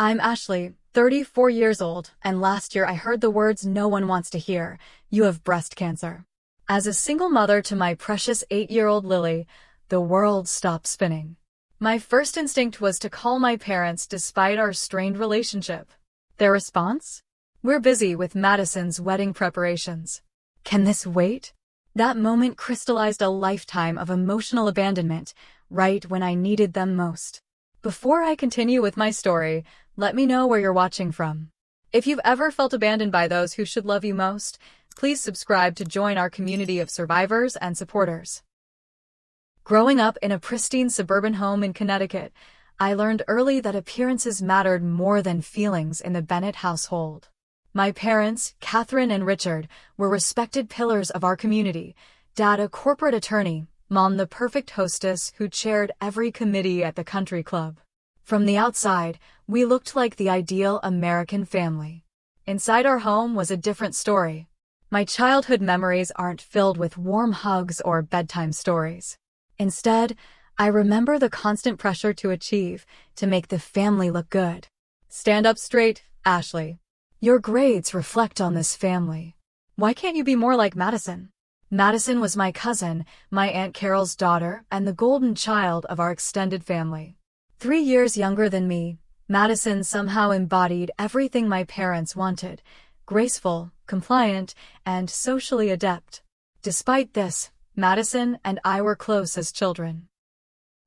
I'm Ashley, 34 years old, and last year I heard the words no one wants to hear: you have breast cancer. As a single mother to my precious 8-year-old Lily, the world stopped spinning. My first instinct was to call my parents despite our strained relationship. Their response? "We're busy with Madison's wedding preparations. Can this wait?" That moment crystallized a lifetime of emotional abandonment, right when I needed them most. Before I continue with my story, let me know where you're watching from. If you've ever felt abandoned by those who should love you most, please subscribe to join our community of survivors and supporters. Growing up in a pristine suburban home in Connecticut, I learned early that appearances mattered more than feelings in the Bennett household. My parents, Catherine and Richard, were respected pillars of our community. Dad, a corporate attorney, Mom, the perfect hostess who chaired every committee at the country club. From the outside, we looked like the ideal American family. Inside our home was a different story. My childhood memories aren't filled with warm hugs or bedtime stories. Instead, I remember the constant pressure to achieve, to make the family look good. Stand up straight, Ashley. Your grades reflect on this family. Why can't you be more like Madison? Madison was my cousin, my Aunt Carol's daughter, and the golden child of our extended family. 3 years younger than me, Madison somehow embodied everything my parents wanted: graceful, compliant, and socially adept. Despite this, Madison and I were close as children.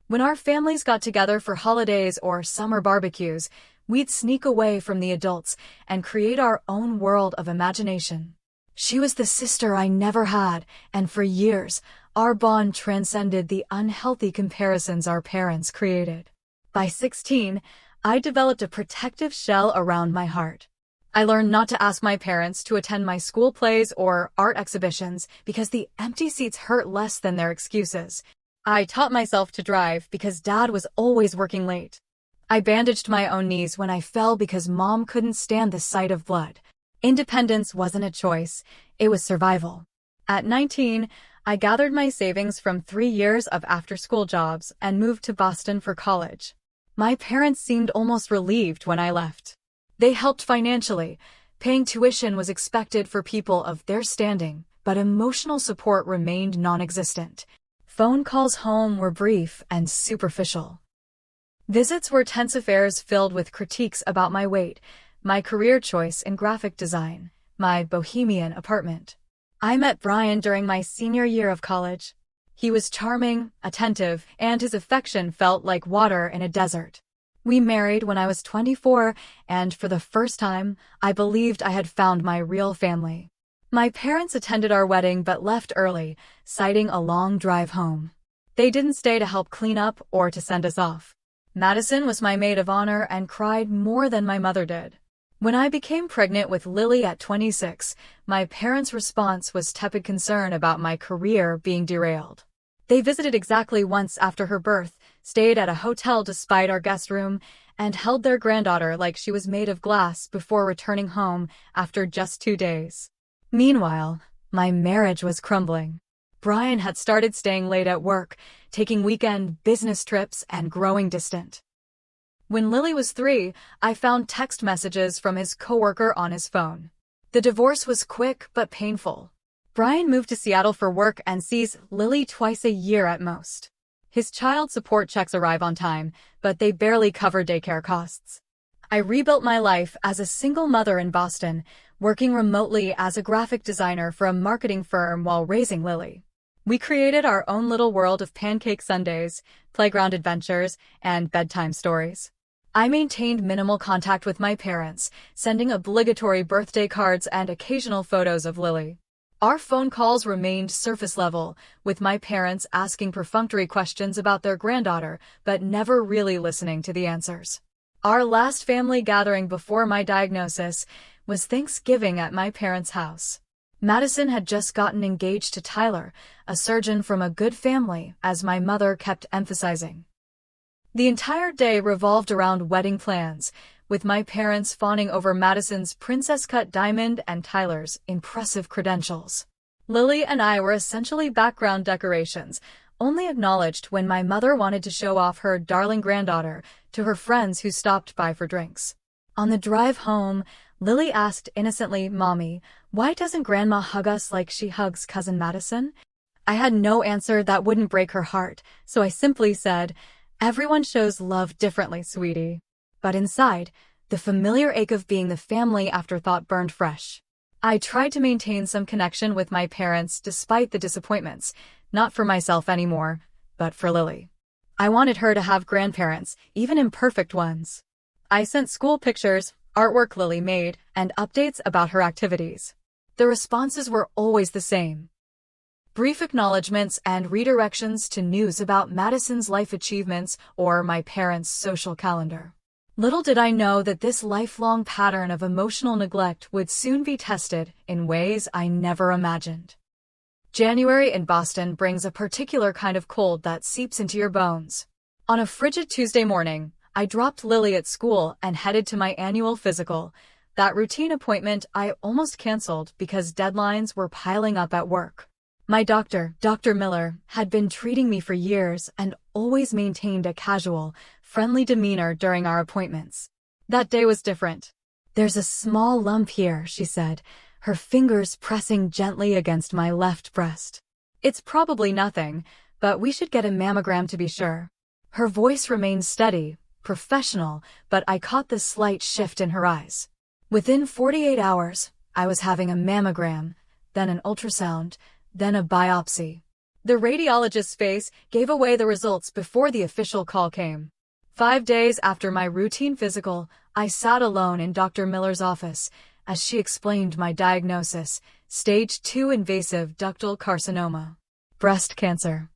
When our families got together for holidays or summer barbecues, we'd sneak away from the adults and create our own world of imagination. She was the sister I never had, and for years, our bond transcended the unhealthy comparisons our parents created. By 16, I developed a protective shell around my heart. I learned not to ask my parents to attend my school plays or art exhibitions because the empty seats hurt less than their excuses. I taught myself to drive because Dad was always working late. I bandaged my own knees when I fell because Mom couldn't stand the sight of blood. Independence wasn't a choice, it was survival. At 19, I gathered my savings from 3 years of after-school jobs and moved to Boston for college. My parents seemed almost relieved when I left. They helped financially. Paying tuition was expected for people of their standing, but emotional support remained non-existent. Phone calls home were brief and superficial. Visits were tense affairs filled with critiques about my weight, my career choice in graphic design, my bohemian apartment. I met Brian during my senior year of college. He was charming, attentive, and his affection felt like water in a desert. We married when I was 24, and for the first time, I believed I had found my real family. My parents attended our wedding but left early, citing a long drive home. They didn't stay to help clean up or to send us off. Madison was my maid of honor and cried more than my mother did. When I became pregnant with Lily at 26, my parents' response was tepid concern about my career being derailed. They visited exactly once after her birth, stayed at a hotel despite our guest room, and held their granddaughter like she was made of glass before returning home after just 2 days. Meanwhile, my marriage was crumbling. Brian had started staying late at work, taking weekend business trips, and growing distant. When Lily was 3, I found text messages from his coworker on his phone. The divorce was quick but painful. Brian moved to Seattle for work and sees Lily twice a year at most. His child support checks arrive on time, but they barely cover daycare costs. I rebuilt my life as a single mother in Boston, working remotely as a graphic designer for a marketing firm while raising Lily. We created our own little world of pancake sundaes, playground adventures, and bedtime stories. I maintained minimal contact with my parents, sending obligatory birthday cards and occasional photos of Lily. Our phone calls remained surface level, with my parents asking perfunctory questions about their granddaughter, but never really listening to the answers. Our last family gathering before my diagnosis was Thanksgiving at my parents' house. Madison had just gotten engaged to Tyler, a surgeon from a good family, as my mother kept emphasizing. The entire day revolved around wedding plans, with my parents fawning over Madison's princess-cut diamond and Tyler's impressive credentials. Lily and I were essentially background decorations, only acknowledged when my mother wanted to show off her darling granddaughter to her friends who stopped by for drinks. On the drive home, Lily asked innocently, "Mommy, why doesn't Grandma hug us like she hugs Cousin Madison?" I had no answer that wouldn't break her heart, so I simply said, "Everyone shows love differently, sweetie." But inside, the familiar ache of being the family afterthought burned fresh. I tried to maintain some connection with my parents despite the disappointments, not for myself anymore, but for Lily. I wanted her to have grandparents, even imperfect ones. I sent school pictures, artwork Lily made, and updates about her activities. The responses were always the same: brief acknowledgments and redirections to news about Madison's life achievements or my parents' social calendar. Little did I know that this lifelong pattern of emotional neglect would soon be tested in ways I never imagined. January in Boston brings a particular kind of cold that seeps into your bones. On a frigid Tuesday morning, I dropped Lily at school and headed to my annual physical, that routine appointment I almost canceled because deadlines were piling up at work. My doctor, Dr. Miller, had been treating me for years and always maintained a casual, friendly demeanor during our appointments. That day was different. "There's a small lump here," she said, her fingers pressing gently against my left breast. "It's probably nothing, but we should get a mammogram to be sure." Her voice remained steady, professional, but I caught the slight shift in her eyes. Within 48 hours, I was having a mammogram, then an ultrasound, then a biopsy. The radiologist's face gave away the results before the official call came. 5 days after my routine physical, I sat alone in Dr. Miller's office as she explained my diagnosis: stage 2 invasive ductal carcinoma. Breast cancer.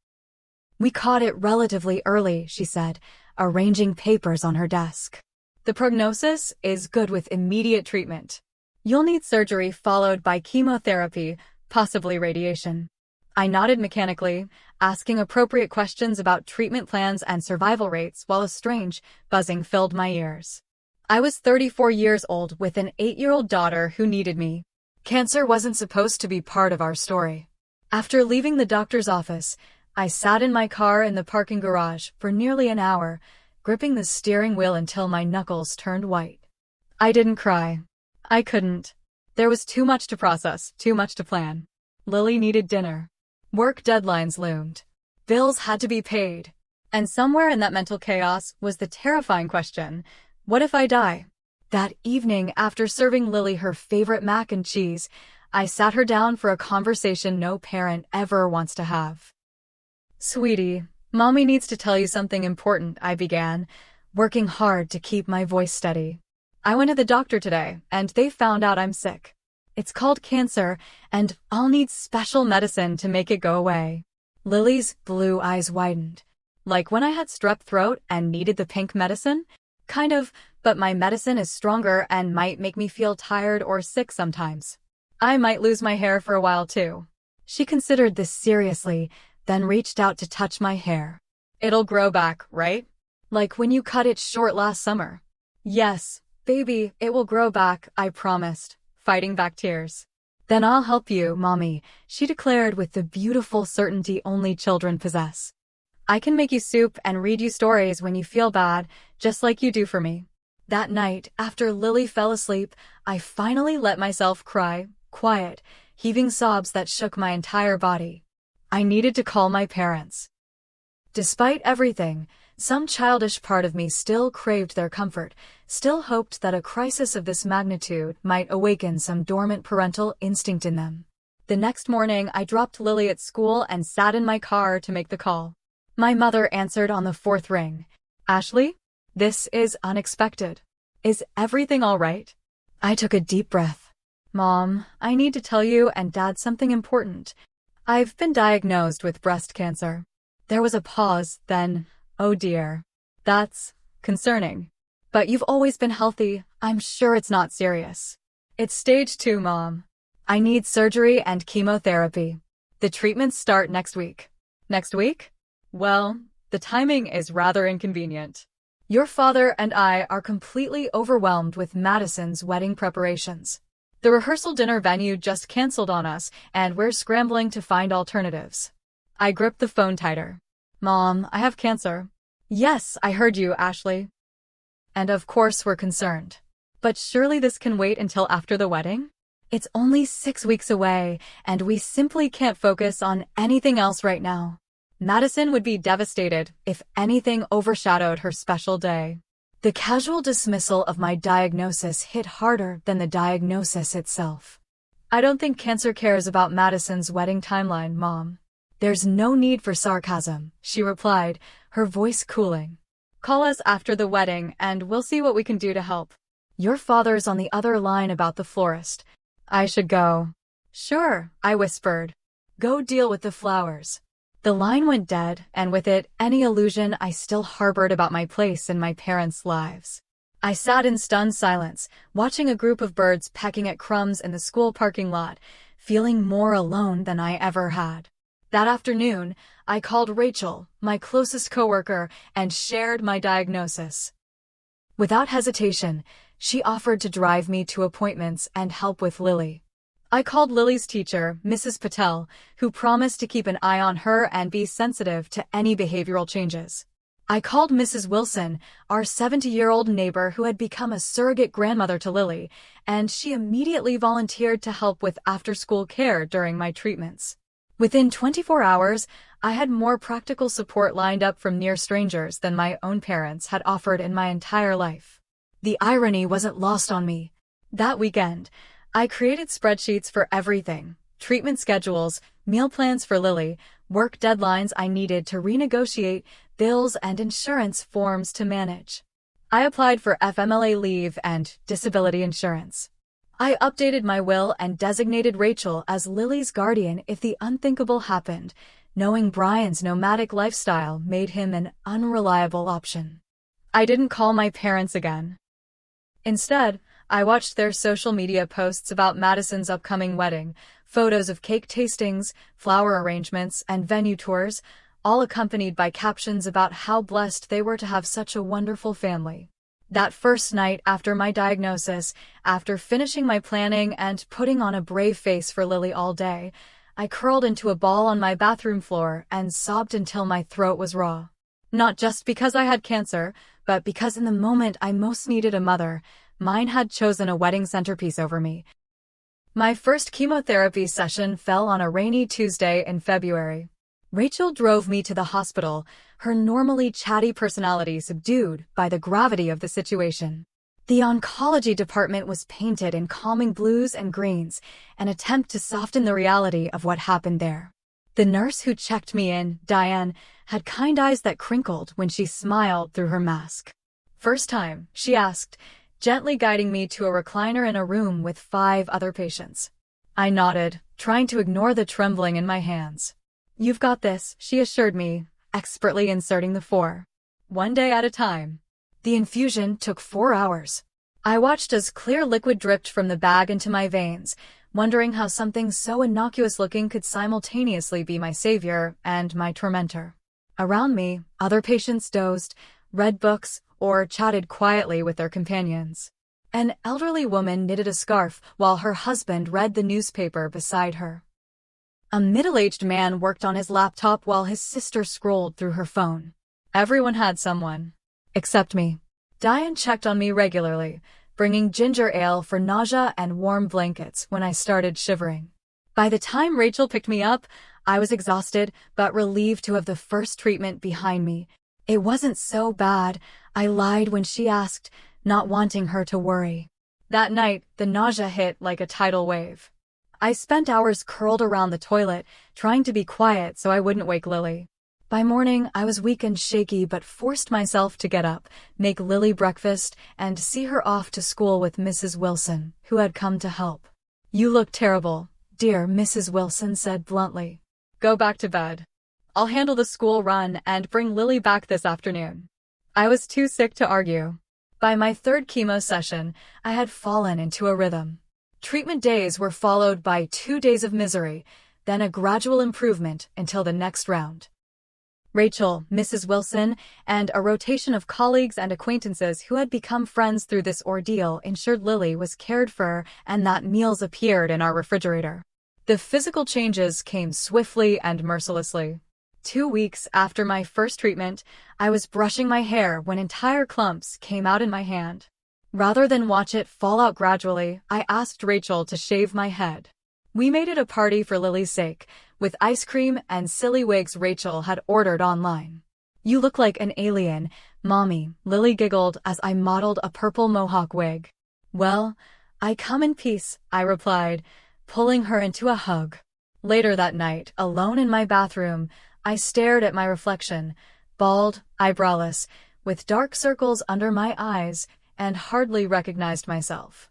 "We caught it relatively early," she said, arranging papers on her desk. "The prognosis is good with immediate treatment. You'll need surgery followed by chemotherapy, possibly radiation." I nodded mechanically, asking appropriate questions about treatment plans and survival rates while a strange buzzing filled my ears. I was 34 years old with an 8-year-old daughter who needed me. Cancer wasn't supposed to be part of our story. After leaving the doctor's office, I sat in my car in the parking garage for nearly an hour, gripping the steering wheel until my knuckles turned white. I didn't cry. I couldn't. There was too much to process, too much to plan. Lily needed dinner. Work deadlines loomed. Bills had to be paid. And somewhere in that mental chaos was the terrifying question: what if I die? That evening, after serving Lily her favorite mac and cheese, I sat her down for a conversation no parent ever wants to have. "Sweetie, Mommy needs to tell you something important," I began, working hard to keep my voice steady. "I went to the doctor today, and they found out I'm sick. It's called cancer, and I'll need special medicine to make it go away." Lily's blue eyes widened. "Like when I had strep throat and needed the pink medicine? Kind of, but my medicine is stronger and might make me feel tired or sick sometimes. I might lose my hair for a while too." She considered this seriously, then reached out to touch my hair. "It'll grow back, right? Like when you cut it short last summer." "Yes, baby, it will grow back," I promised, fighting back tears. "Then I'll help you, Mommy," she declared with the beautiful certainty only children possess. "I can make you soup and read you stories when you feel bad, just like you do for me." That night, after Lily fell asleep, I finally let myself cry, quiet, heaving sobs that shook my entire body. I needed to call my parents. Despite everything, some childish part of me still craved their comfort, still hoped that a crisis of this magnitude might awaken some dormant parental instinct in them. The next morning, I dropped Lily at school and sat in my car to make the call. My mother answered on the 4th ring. "Ashley? This is unexpected. Is everything all right?" I took a deep breath. "Mom, I need to tell you and Dad something important. I've been diagnosed with breast cancer." There was a pause, then, "Oh dear. That's concerning. But you've always been healthy. I'm sure it's not serious." "It's stage 2, Mom. I need surgery and chemotherapy. The treatments start next week." "Next week? Well, the timing is rather inconvenient. Your father and I are completely overwhelmed with Madison's wedding preparations. The rehearsal dinner venue just canceled on us, and we're scrambling to find alternatives." I gripped the phone tighter. "Mom, I have cancer." "Yes, I heard you, Ashley. And of course we're concerned. But surely this can wait until after the wedding? It's only 6 weeks away, and we simply can't focus on anything else right now. Madison would be devastated if anything overshadowed her special day. The casual dismissal of my diagnosis hit harder than the diagnosis itself. I don't think cancer cares about Madison's wedding timeline, Mom. There's no need for sarcasm, she replied, her voice cooling. Call us after the wedding and we'll see what we can do to help. Your father's on the other line about the florist. I should go. Sure, I whispered. Go deal with the flowers. The line went dead, and with it, any illusion I still harbored about my place in my parents' lives. I sat in stunned silence, watching a group of birds pecking at crumbs in the school parking lot, feeling more alone than I ever had. That afternoon, I called Rachel, my closest coworker, and shared my diagnosis. Without hesitation, she offered to drive me to appointments and help with Lily. I called Lily's teacher, Mrs. Patel, who promised to keep an eye on her and be sensitive to any behavioral changes. I called Mrs. Wilson, our 70-year-old neighbor who had become a surrogate grandmother to Lily, and she immediately volunteered to help with after-school care during my treatments. Within 24 hours, I had more practical support lined up from near strangers than my own parents had offered in my entire life. The irony wasn't lost on me. That weekend, I created spreadsheets for everything: treatment schedules, meal plans for Lily, work deadlines I needed to renegotiate, bills and insurance forms to manage. I applied for FMLA leave and disability insurance. I updated my will and designated Rachel as Lily's guardian if the unthinkable happened, knowing Brian's nomadic lifestyle made him an unreliable option. I didn't call my parents again. Instead, I watched their social media posts about Madison's upcoming wedding, photos of cake tastings, flower arrangements, and venue tours, all accompanied by captions about how blessed they were to have such a wonderful family. That first night after my diagnosis, after finishing my planning and putting on a brave face for Lily all day, I curled into a ball on my bathroom floor and sobbed until my throat was raw. Not just because I had cancer, but because in the moment I most needed a mother, mine had chosen a wedding centerpiece over me. My first chemotherapy session fell on a rainy Tuesday in February. Rachel drove me to the hospital, her normally chatty personality subdued by the gravity of the situation. The oncology department was painted in calming blues and greens, an attempt to soften the reality of what happened there. The nurse who checked me in, Diane, had kind eyes that crinkled when she smiled through her mask. "First time?" she asked, gently guiding me to a recliner in a room with 5 other patients. I nodded, trying to ignore the trembling in my hands. "You've got this," she assured me, expertly inserting the 4. One day at a time. The infusion took 4 hours. I watched as clear liquid dripped from the bag into my veins, wondering how something so innocuous-looking could simultaneously be my savior and my tormentor. Around me, other patients dozed, read books, or chatted quietly with their companions. An elderly woman knitted a scarf while her husband read the newspaper beside her. A middle-aged man worked on his laptop while his sister scrolled through her phone. Everyone had someone. Except me. Diane checked on me regularly, bringing ginger ale for nausea and warm blankets when I started shivering. By the time Rachel picked me up, I was exhausted but relieved to have the first treatment behind me. It wasn't so bad, I lied when she asked, not wanting her to worry. That night, the nausea hit like a tidal wave. I spent hours curled around the toilet, trying to be quiet so I wouldn't wake Lily. By morning, I was weak and shaky but forced myself to get up, make Lily breakfast, and see her off to school with Mrs. Wilson, who had come to help. "You look terrible," dear Mrs. Wilson said bluntly. "Go back to bed. I'll handle the school run and bring Lily back this afternoon." I was too sick to argue. By my 3rd chemo session, I had fallen into a rhythm. Treatment days were followed by 2 days of misery, then a gradual improvement until the next round. Rachel, Mrs. Wilson, and a rotation of colleagues and acquaintances who had become friends through this ordeal ensured Lily was cared for and that meals appeared in our refrigerator. The physical changes came swiftly and mercilessly. 2 weeks after my first treatment, I was brushing my hair when entire clumps came out in my hand. Rather than watch it fall out gradually, I asked Rachel to shave my head. We made it a party for Lily's sake, with ice cream and silly wigs Rachel had ordered online. "You look like an alien, Mommy," Lily giggled as I modeled a purple mohawk wig. "Well, I come in peace," I replied, pulling her into a hug. Later that night, alone in my bathroom, I stared at my reflection, bald, eyebrowless, with dark circles under my eyes, and hardly recognized myself.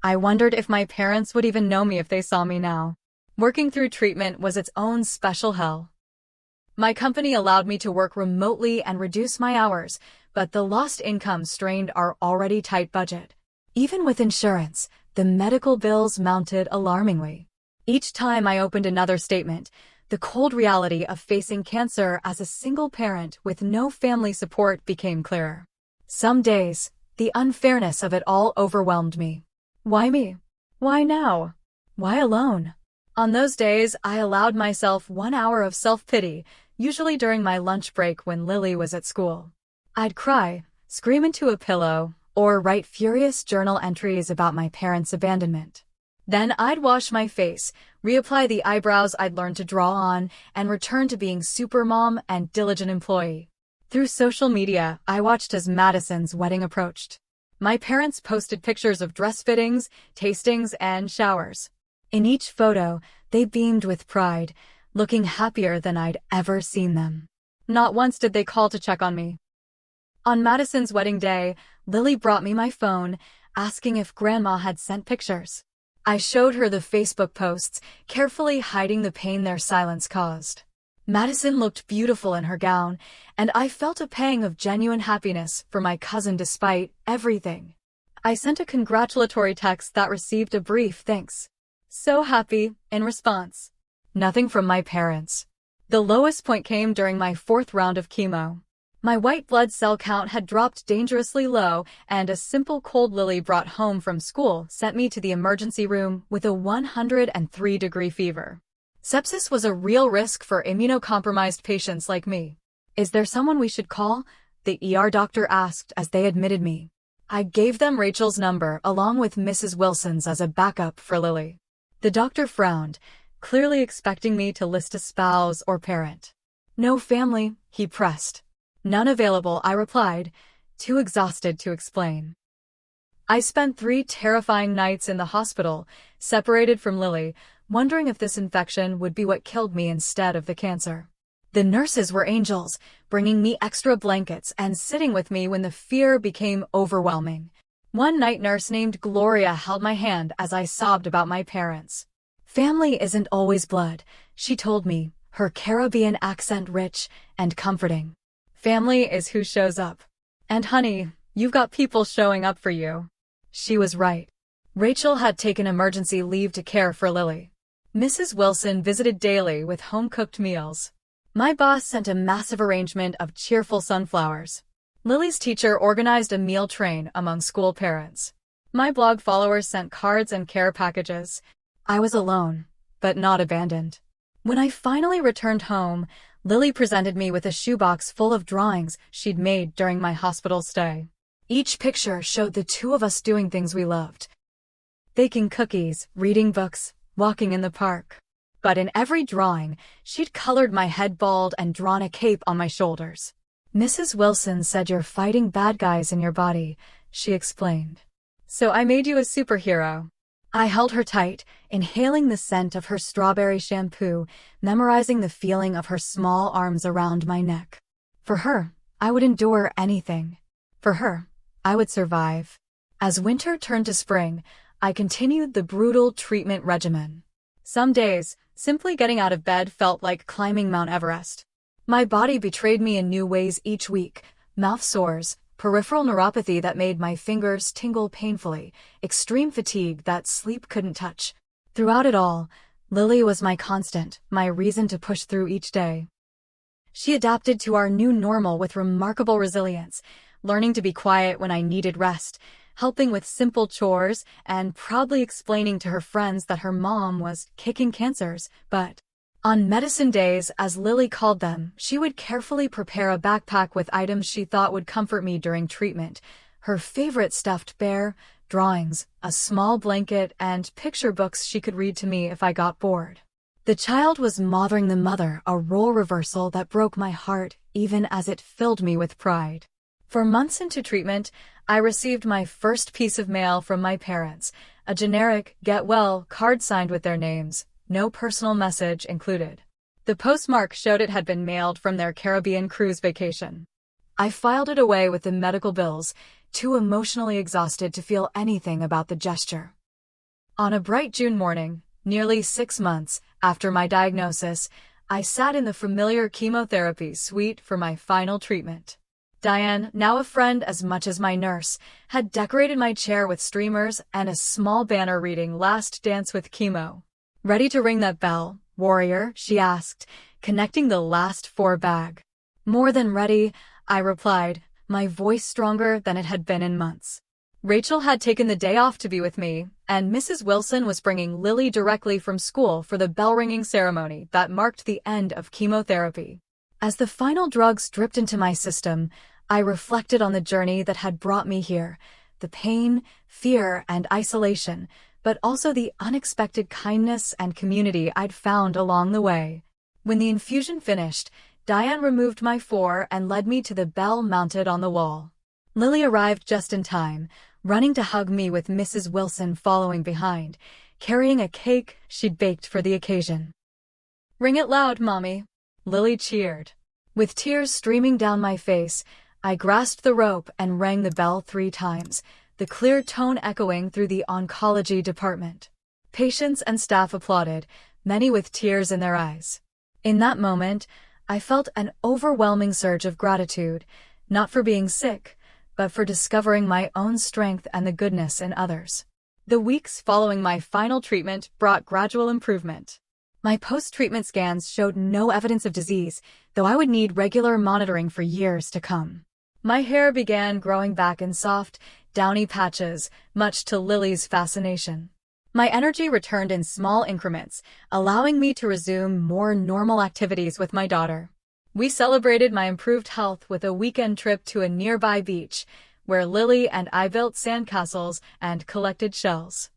I wondered if my parents would even know me if they saw me now. Working through treatment was its own special hell. My company allowed me to work remotely and reduce my hours, but the lost income strained our already tight budget. Even with insurance, the medical bills mounted alarmingly. Each time I opened another statement, the cold reality of facing cancer as a single parent with no family support became clearer. Some days, the unfairness of it all overwhelmed me. Why me? Why now? Why alone? On those days, I allowed myself 1 hour of self-pity, usually during my lunch break when Lily was at school. I'd cry, scream into a pillow, or write furious journal entries about my parents' abandonment. Then I'd wash my face, reapply the eyebrows I'd learned to draw on, and return to being supermom and diligent employee. Through social media, I watched as Madison's wedding approached. My parents posted pictures of dress fittings, tastings, and showers. In each photo, they beamed with pride, looking happier than I'd ever seen them. Not once did they call to check on me. On Madison's wedding day, Lily brought me my phone, asking if Grandma had sent pictures. I showed her the Facebook posts, carefully hiding the pain their silence caused. Madison looked beautiful in her gown, and I felt a pang of genuine happiness for my cousin despite everything. I sent a congratulatory text that received a brief "thanks. So happy" in response. Nothing from my parents. The lowest point came during my 4th round of chemo. My white blood cell count had dropped dangerously low, and a simple cold Lily brought home from school sent me to the emergency room with a 103-degree fever. Sepsis was a real risk for immunocompromised patients like me. "Is there someone we should call?" the ER doctor asked as they admitted me. I gave them Rachel's number along with Mrs. Wilson's as a backup for Lily. The doctor frowned, clearly expecting me to list a spouse or parent. "No family," he pressed. "None available," I replied, too exhausted to explain. I spent 3 terrifying nights in the hospital, separated from Lily, wondering if this infection would be what killed me instead of the cancer. The nurses were angels, bringing me extra blankets and sitting with me when the fear became overwhelming. One night nurse named Gloria held my hand as I sobbed about my parents. "Family isn't always blood," she told me, her Caribbean accent rich and comforting. "Family is who shows up. And honey, you've got people showing up for you." She was right. Rachel had taken emergency leave to care for Lily. Mrs. Wilson visited daily with home-cooked meals. My boss sent a massive arrangement of cheerful sunflowers. Lily's teacher organized a meal train among school parents. My blog followers sent cards and care packages. I was alone, but not abandoned. When I finally returned home, Lily presented me with a shoebox full of drawings she'd made during my hospital stay. Each picture showed the 2 of us doing things we loved. Baking cookies, reading books, walking in the park. But in every drawing, she'd colored my head bald and drawn a cape on my shoulders. "Mrs. Wilson said you're fighting bad guys in your body," she explained. "So I made you a superhero." I held her tight, inhaling the scent of her strawberry shampoo, memorizing the feeling of her small arms around my neck. For her, I would endure anything. For her, I would survive. As winter turned to spring, I continued the brutal treatment regimen. Some days, simply getting out of bed felt like climbing Mount Everest. My body betrayed me in new ways each week: mouth sores, peripheral neuropathy that made my fingers tingle painfully, extreme fatigue that sleep couldn't touch. Throughout it all, Lily was my constant, my reason to push through each day. She adapted to our new normal with remarkable resilience, learning to be quiet when I needed rest, helping with simple chores, and proudly explaining to her friends that her mom was kicking cancers, but on medicine days, as Lily called them, she would carefully prepare a backpack with items she thought would comfort me during treatment: her favorite stuffed bear, drawings, a small blanket, and picture books she could read to me if I got bored. The child was mothering the mother, a role reversal that broke my heart even as it filled me with pride. For months into treatment, I received my first piece of mail from my parents, a generic "Get Well" card signed with their names, no personal message included. The postmark showed it had been mailed from their Caribbean cruise vacation. I filed it away with the medical bills, too emotionally exhausted to feel anything about the gesture. On a bright June morning, nearly 6 months after my diagnosis, I sat in the familiar chemotherapy suite for my final treatment. Diane, now a friend as much as my nurse, had decorated my chair with streamers and a small banner reading "Last Dance with Chemo." "Ready to ring that bell, warrior?" she asked, connecting the last 4 bag. "More than ready," I replied, my voice stronger than it had been in months. Rachel had taken the day off to be with me, and Mrs. Wilson was bringing Lily directly from school for the bell-ringing ceremony that marked the end of chemotherapy. As the final drugs dripped into my system, I reflected on the journey that had brought me here, the pain, fear, and isolation, but also the unexpected kindness and community I'd found along the way. When the infusion finished, Diane removed my 4 and led me to the bell mounted on the wall. Lily arrived just in time, running to hug me with Mrs. Wilson following behind, carrying a cake she'd baked for the occasion. "Ring it loud, Mommy," Lily cheered. With tears streaming down my face, I grasped the rope and rang the bell 3 times, the clear tone echoing through the oncology department. Patients and staff applauded, many with tears in their eyes. In that moment, I felt an overwhelming surge of gratitude, not for being sick, but for discovering my own strength and the goodness in others. The weeks following my final treatment brought gradual improvement. My post-treatment scans showed no evidence of disease, though I would need regular monitoring for years to come. My hair began growing back in soft, downy patches, much to Lily's fascination. My energy returned in small increments, allowing me to resume more normal activities with my daughter. We celebrated my improved health with a weekend trip to a nearby beach, where Lily and I built sandcastles and collected shells.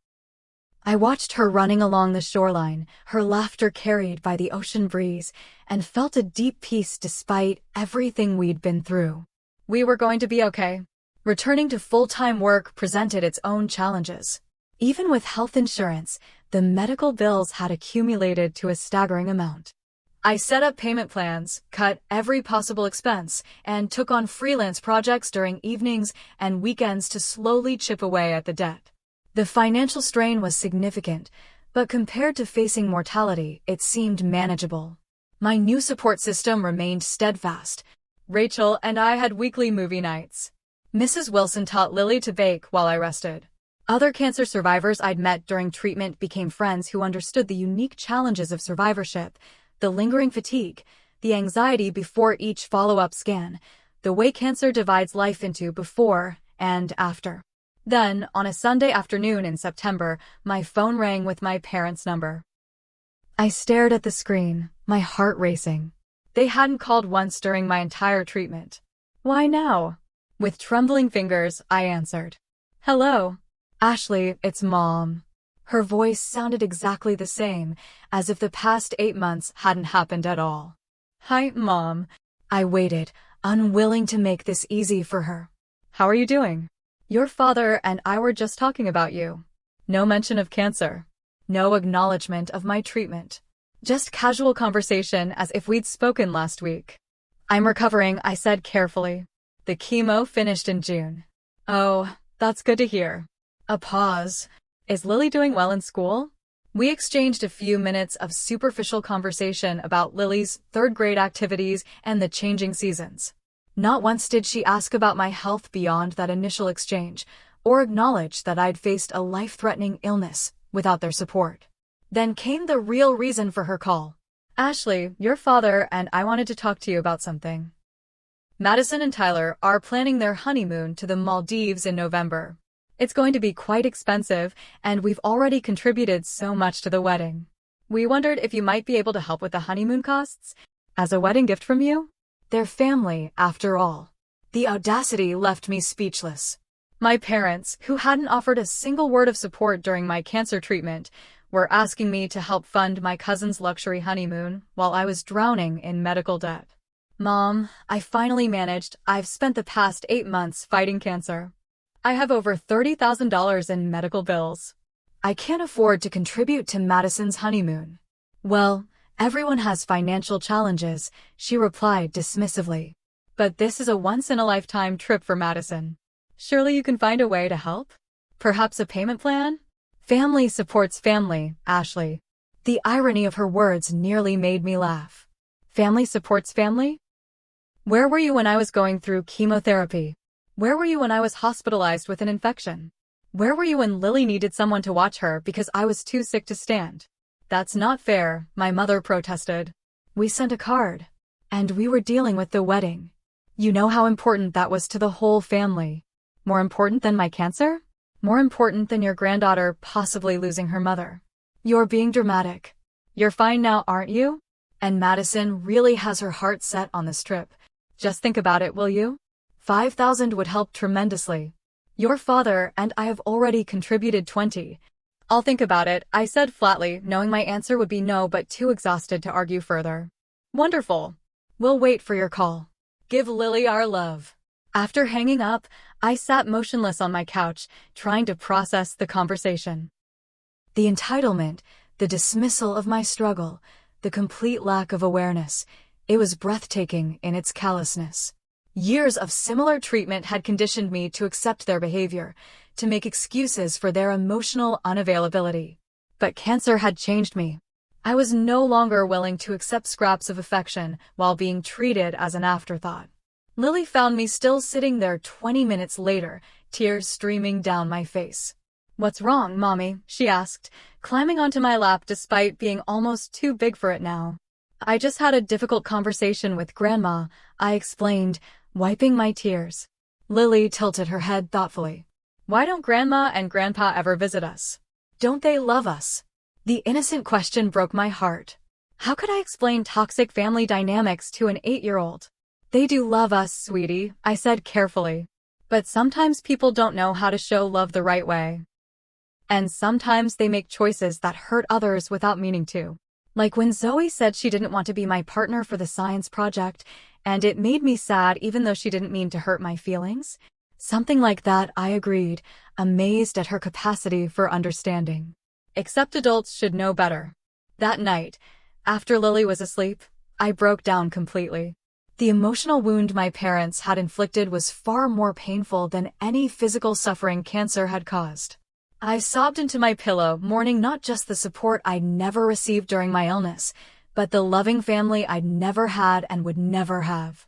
I watched her running along the shoreline, her laughter carried by the ocean breeze, and felt a deep peace despite everything we'd been through. We were going to be okay. Returning to full-time work presented its own challenges. Even with health insurance, the medical bills had accumulated to a staggering amount. I set up payment plans, cut every possible expense, and took on freelance projects during evenings and weekends to slowly chip away at the debt. The financial strain was significant, but compared to facing mortality, it seemed manageable. My new support system remained steadfast. Rachel and I had weekly movie nights. Mrs. Wilson taught Lily to bake while I rested. Other cancer survivors I'd met during treatment became friends who understood the unique challenges of survivorship, the lingering fatigue, the anxiety before each follow-up scan, the way cancer divides life into before and after. Then, on a Sunday afternoon in September, my phone rang with my parents' number. I stared at the screen, my heart racing. They hadn't called once during my entire treatment. "Why now?" With trembling fingers, I answered. "Hello. Ashley, it's Mom." Her voice sounded exactly the same, as if the past 8 months hadn't happened at all. "Hi, Mom." I waited, unwilling to make this easy for her. "How are you doing? Your father and I were just talking about you." No mention of cancer. No acknowledgement of my treatment. Just casual conversation as if we'd spoken last week. "I'm recovering," I said carefully. "The chemo finished in June." "Oh, that's good to hear." A pause. "Is Lily doing well in school?" We exchanged a few minutes of superficial conversation about Lily's 3rd-grade activities and the changing seasons. Not once did she ask about my health beyond that initial exchange, or acknowledge that I'd faced a life-threatening illness without their support. Then came the real reason for her call. "Ashley, your father and I wanted to talk to you about something. Madison and Tyler are planning their honeymoon to the Maldives in November. It's going to be quite expensive, and we've already contributed so much to the wedding. We wondered if you might be able to help with the honeymoon costs as a wedding gift from you." Their family, after all. The audacity left me speechless. My parents, who hadn't offered a single word of support during my cancer treatment, were asking me to help fund my cousin's luxury honeymoon while I was drowning in medical debt. Mom, I finally managed. I've spent the past 8 months fighting cancer. I have over $30,000 in medical bills. I can't afford to contribute to Madison's honeymoon. Well, everyone has financial challenges, she replied dismissively. But this is a once-in-a-lifetime trip for Madison. Surely you can find a way to help? Perhaps a payment plan? Family supports family, Ashley. The irony of her words nearly made me laugh. Family supports family? Where were you when I was going through chemotherapy? Where were you when I was hospitalized with an infection? Where were you when Lily needed someone to watch her because I was too sick to stand? That's not fair, my mother protested. We sent a card. And we were dealing with the wedding. You know how important that was to the whole family. More important than my cancer? More important than your granddaughter possibly losing her mother. You're being dramatic. You're fine now, aren't you? And Madison really has her heart set on this trip. Just think about it, will you? $5,000 would help tremendously. Your father and I have already contributed $20,000. I'll think about it, I said flatly, knowing my answer would be no but too exhausted to argue further. Wonderful. We'll wait for your call. Give Lily our love. After hanging up, I sat motionless on my couch, trying to process the conversation. The entitlement, the dismissal of my struggle, the complete lack of awareness. It was breathtaking in its callousness. Years of similar treatment had conditioned me to accept their behavior, to make excuses for their emotional unavailability. But cancer had changed me. I was no longer willing to accept scraps of affection while being treated as an afterthought. Lily found me still sitting there 20 minutes later, tears streaming down my face. "What's wrong, Mommy?" she asked, climbing onto my lap despite being almost too big for it now. "I just had a difficult conversation with Grandma," I explained, wiping my tears. Lily tilted her head thoughtfully. "Why don't Grandma and Grandpa ever visit us? Don't they love us?" The innocent question broke my heart. How could I explain toxic family dynamics to an 8-year-old? "They do love us, sweetie," I said carefully. "But sometimes people don't know how to show love the right way. And sometimes they make choices that hurt others without meaning to. Like when Zoe said she didn't want to be my partner for the science project, and it made me sad even though she didn't mean to hurt my feelings. Something like that, I agreed, amazed at her capacity for understanding. Except adults should know better. That night, after Lily was asleep, I broke down completely. The emotional wound my parents had inflicted was far more painful than any physical suffering cancer had caused. I sobbed into my pillow, mourning not just the support I'd never received during my illness, but the loving family I'd never had and would never have.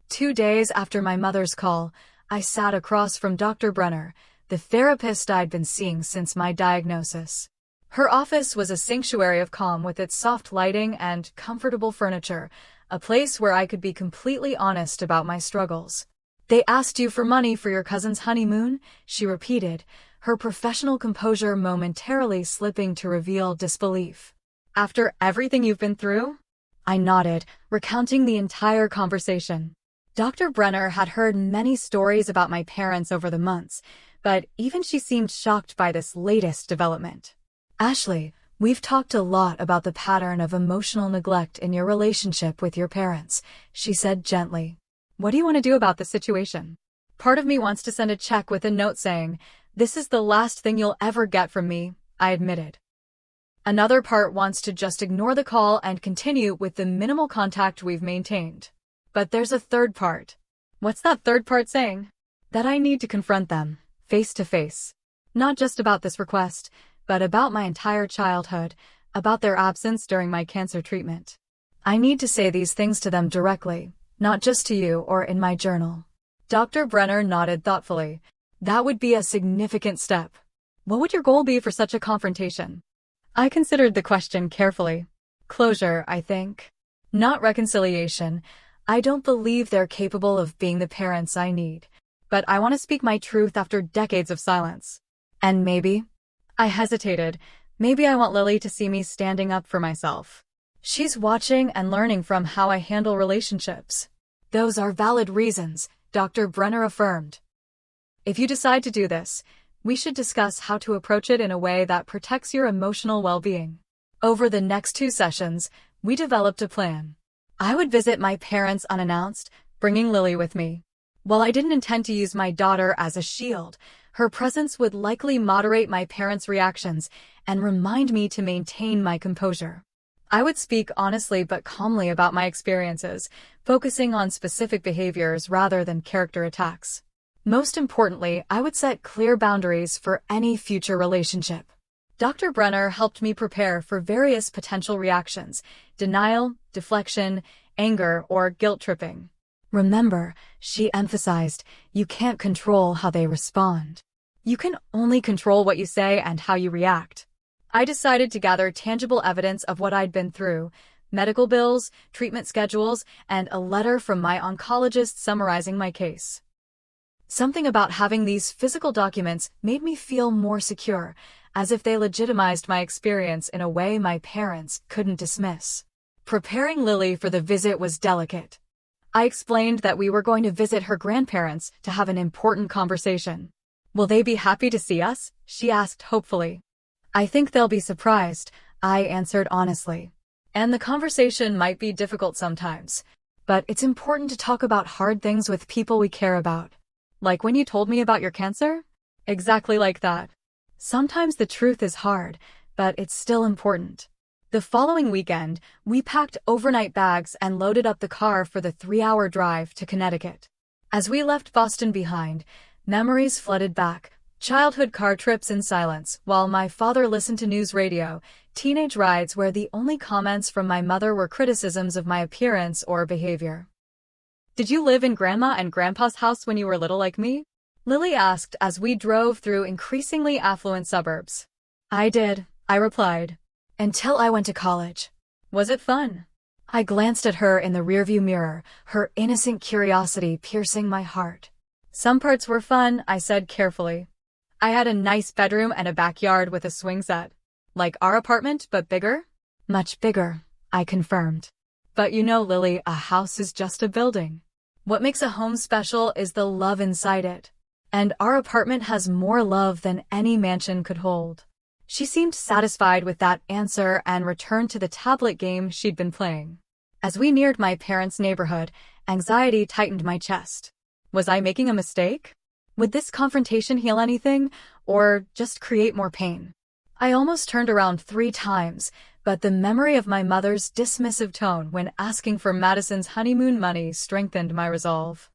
2 days after my mother's call, I sat across from Dr. Brenner, the therapist I'd been seeing since my diagnosis. Her office was a sanctuary of calm with its soft lighting and comfortable furniture, a place where I could be completely honest about my struggles. "They asked you for money for your cousin's honeymoon?" she repeated, her professional composure momentarily slipping to reveal disbelief. "After everything you've been through?" I nodded, recounting the entire conversation. Dr. Brenner had heard many stories about my parents over the months, but even she seemed shocked by this latest development. "Ashley, we've talked a lot about the pattern of emotional neglect in your relationship with your parents," she said gently. "What do you want to do about the situation?" Part of me wants to send a check with a note saying, "This is the last thing you'll ever get from me," I admitted. Another part wants to just ignore the call and continue with the minimal contact we've maintained. But there's a third part. What's that third part saying? That I need to confront them, face to face. Not just about this request, but about my entire childhood, about their absence during my cancer treatment. I need to say these things to them directly, not just to you or in my journal. Dr. Brenner nodded thoughtfully. That would be a significant step. What would your goal be for such a confrontation? I considered the question carefully. Closure, I think. Not reconciliation. I don't believe they're capable of being the parents I need. But I want to speak my truth after decades of silence. And maybe, I hesitated, maybe I want Lily to see me standing up for myself. She's watching and learning from how I handle relationships. Those are valid reasons, Dr. Brenner affirmed. If you decide to do this, we should discuss how to approach it in a way that protects your emotional well-being. Over the next 2 sessions, we developed a plan. I would visit my parents unannounced, bringing Lily with me. While I didn't intend to use my daughter as a shield, her presence would likely moderate my parents' reactions and remind me to maintain my composure. I would speak honestly but calmly about my experiences, focusing on specific behaviors rather than character attacks. Most importantly, I would set clear boundaries for any future relationship. Dr. Brenner helped me prepare for various potential reactions: denial, deflection, anger, or guilt-tripping. Remember, she emphasized, you can't control how they respond. You can only control what you say and how you react. I decided to gather tangible evidence of what I'd been through: medical bills, treatment schedules, and a letter from my oncologist summarizing my case. Something about having these physical documents made me feel more secure, as if they legitimized my experience in a way my parents couldn't dismiss. Preparing Lily for the visit was delicate. I explained that we were going to visit her grandparents to have an important conversation. "Will they be happy to see us?" she asked hopefully. "I think they'll be surprised," I answered honestly. "And the conversation might be difficult sometimes, but it's important to talk about hard things with people we care about." "Like when you told me about your cancer?" "Exactly like that. Sometimes the truth is hard, but it's still important." The following weekend, we packed overnight bags and loaded up the car for the 3-hour drive to Connecticut. As we left Boston behind, memories flooded back. Childhood car trips in silence, while my father listened to news radio, teenage rides where the only comments from my mother were criticisms of my appearance or behavior. "Did you live in Grandma and Grandpa's house when you were little like me?" Lily asked as we drove through increasingly affluent suburbs. "I did," I replied. "Until I went to college." "Was it fun?" I glanced at her in the rearview mirror, her innocent curiosity piercing my heart. "Some parts were fun," I said carefully. "I had a nice bedroom and a backyard with a swing set. Like our apartment, but bigger?" "Much bigger," I confirmed. "But you know, Lily, a house is just a building. What makes a home special is the love inside it. And our apartment has more love than any mansion could hold." She seemed satisfied with that answer and returned to the tablet game she'd been playing. As we neared my parents' neighborhood, anxiety tightened my chest. Was I making a mistake? Would this confrontation heal anything, or just create more pain? I almost turned around 3 times, but the memory of my mother's dismissive tone when asking for Madison's honeymoon money strengthened my resolve.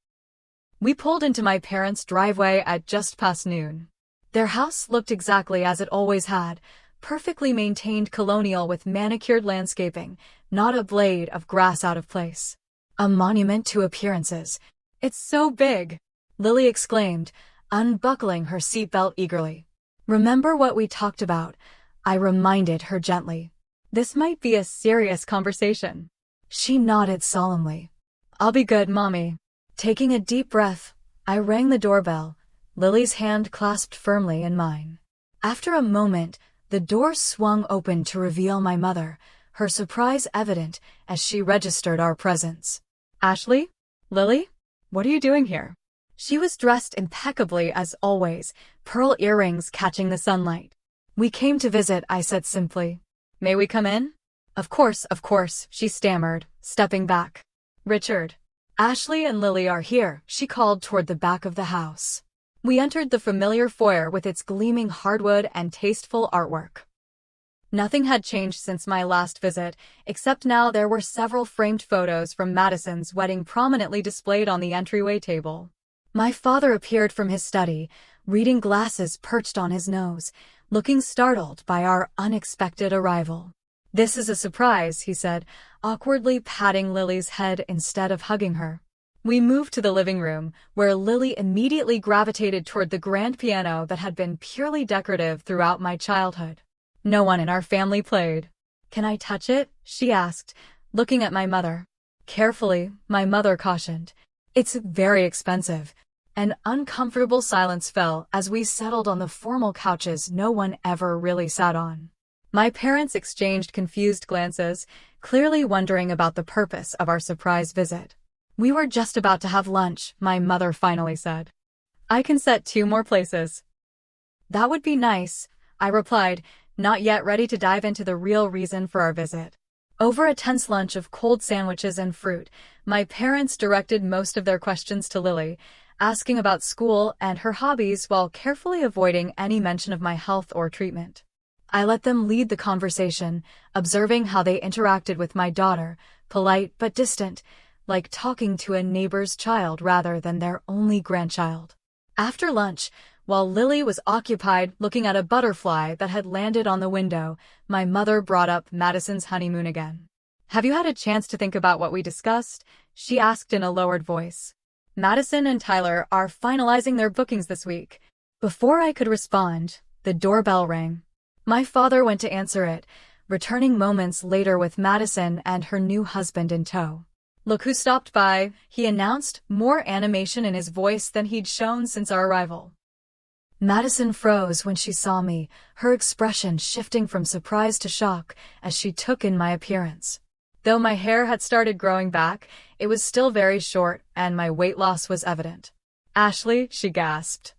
We pulled into my parents' driveway at just past noon. Their house looked exactly as it always had, perfectly maintained colonial with manicured landscaping, not a blade of grass out of place. A monument to appearances. "It's so big," Lily exclaimed, unbuckling her seatbelt eagerly. "Remember what we talked about?" I reminded her gently. "This might be a serious conversation." She nodded solemnly. "I'll be good, Mommy." Taking a deep breath, I rang the doorbell, Lily's hand clasped firmly in mine. After a moment, the door swung open to reveal my mother, her surprise evident as she registered our presence. "Ashley? Lily? What are you doing here?" She was dressed impeccably as always, pearl earrings catching the sunlight. "We came to visit," I said simply. "May we come in?" Of course," she stammered, stepping back. "Richard. Ashley and Lily are here," she called toward the back of the house. We entered the familiar foyer with its gleaming hardwood and tasteful artwork. Nothing had changed since my last visit, except now there were several framed photos from Madison's wedding prominently displayed on the entryway table. My father appeared from his study, reading glasses perched on his nose, looking startled by our unexpected arrival. "This is a surprise," he said, awkwardly patting Lily's head instead of hugging her. We moved to the living room, where Lily immediately gravitated toward the grand piano that had been purely decorative throughout my childhood. No one in our family played. "Can I touch it?" she asked, looking at my mother. Carefully, my mother cautioned. "It's very expensive." An uncomfortable silence fell as we settled on the formal couches no one ever really sat on. My parents exchanged confused glances, clearly wondering about the purpose of our surprise visit. "We were just about to have lunch," my mother finally said. I can set 2 more places. That would be nice, I replied, not yet ready to dive into the real reason for our visit. Over a tense lunch of cold sandwiches and fruit, my parents directed most of their questions to Lily, asking about school and her hobbies while carefully avoiding any mention of my health or treatment. I let them lead the conversation, observing how they interacted with my daughter, polite but distant, like talking to a neighbor's child rather than their only grandchild. After lunch, while Lily was occupied looking at a butterfly that had landed on the window, my mother brought up Madison's honeymoon again. Have you had a chance to think about what we discussed? She asked in a lowered voice. Madison and Tyler are finalizing their bookings this week. Before I could respond, the doorbell rang. My father went to answer it, returning moments later with Madison and her new husband in tow. Look who stopped by, he announced, more animation in his voice than he'd shown since our arrival. Madison froze when she saw me, her expression shifting from surprise to shock as she took in my appearance. Though my hair had started growing back, it was still very short and my weight loss was evident. Ashley, she gasped.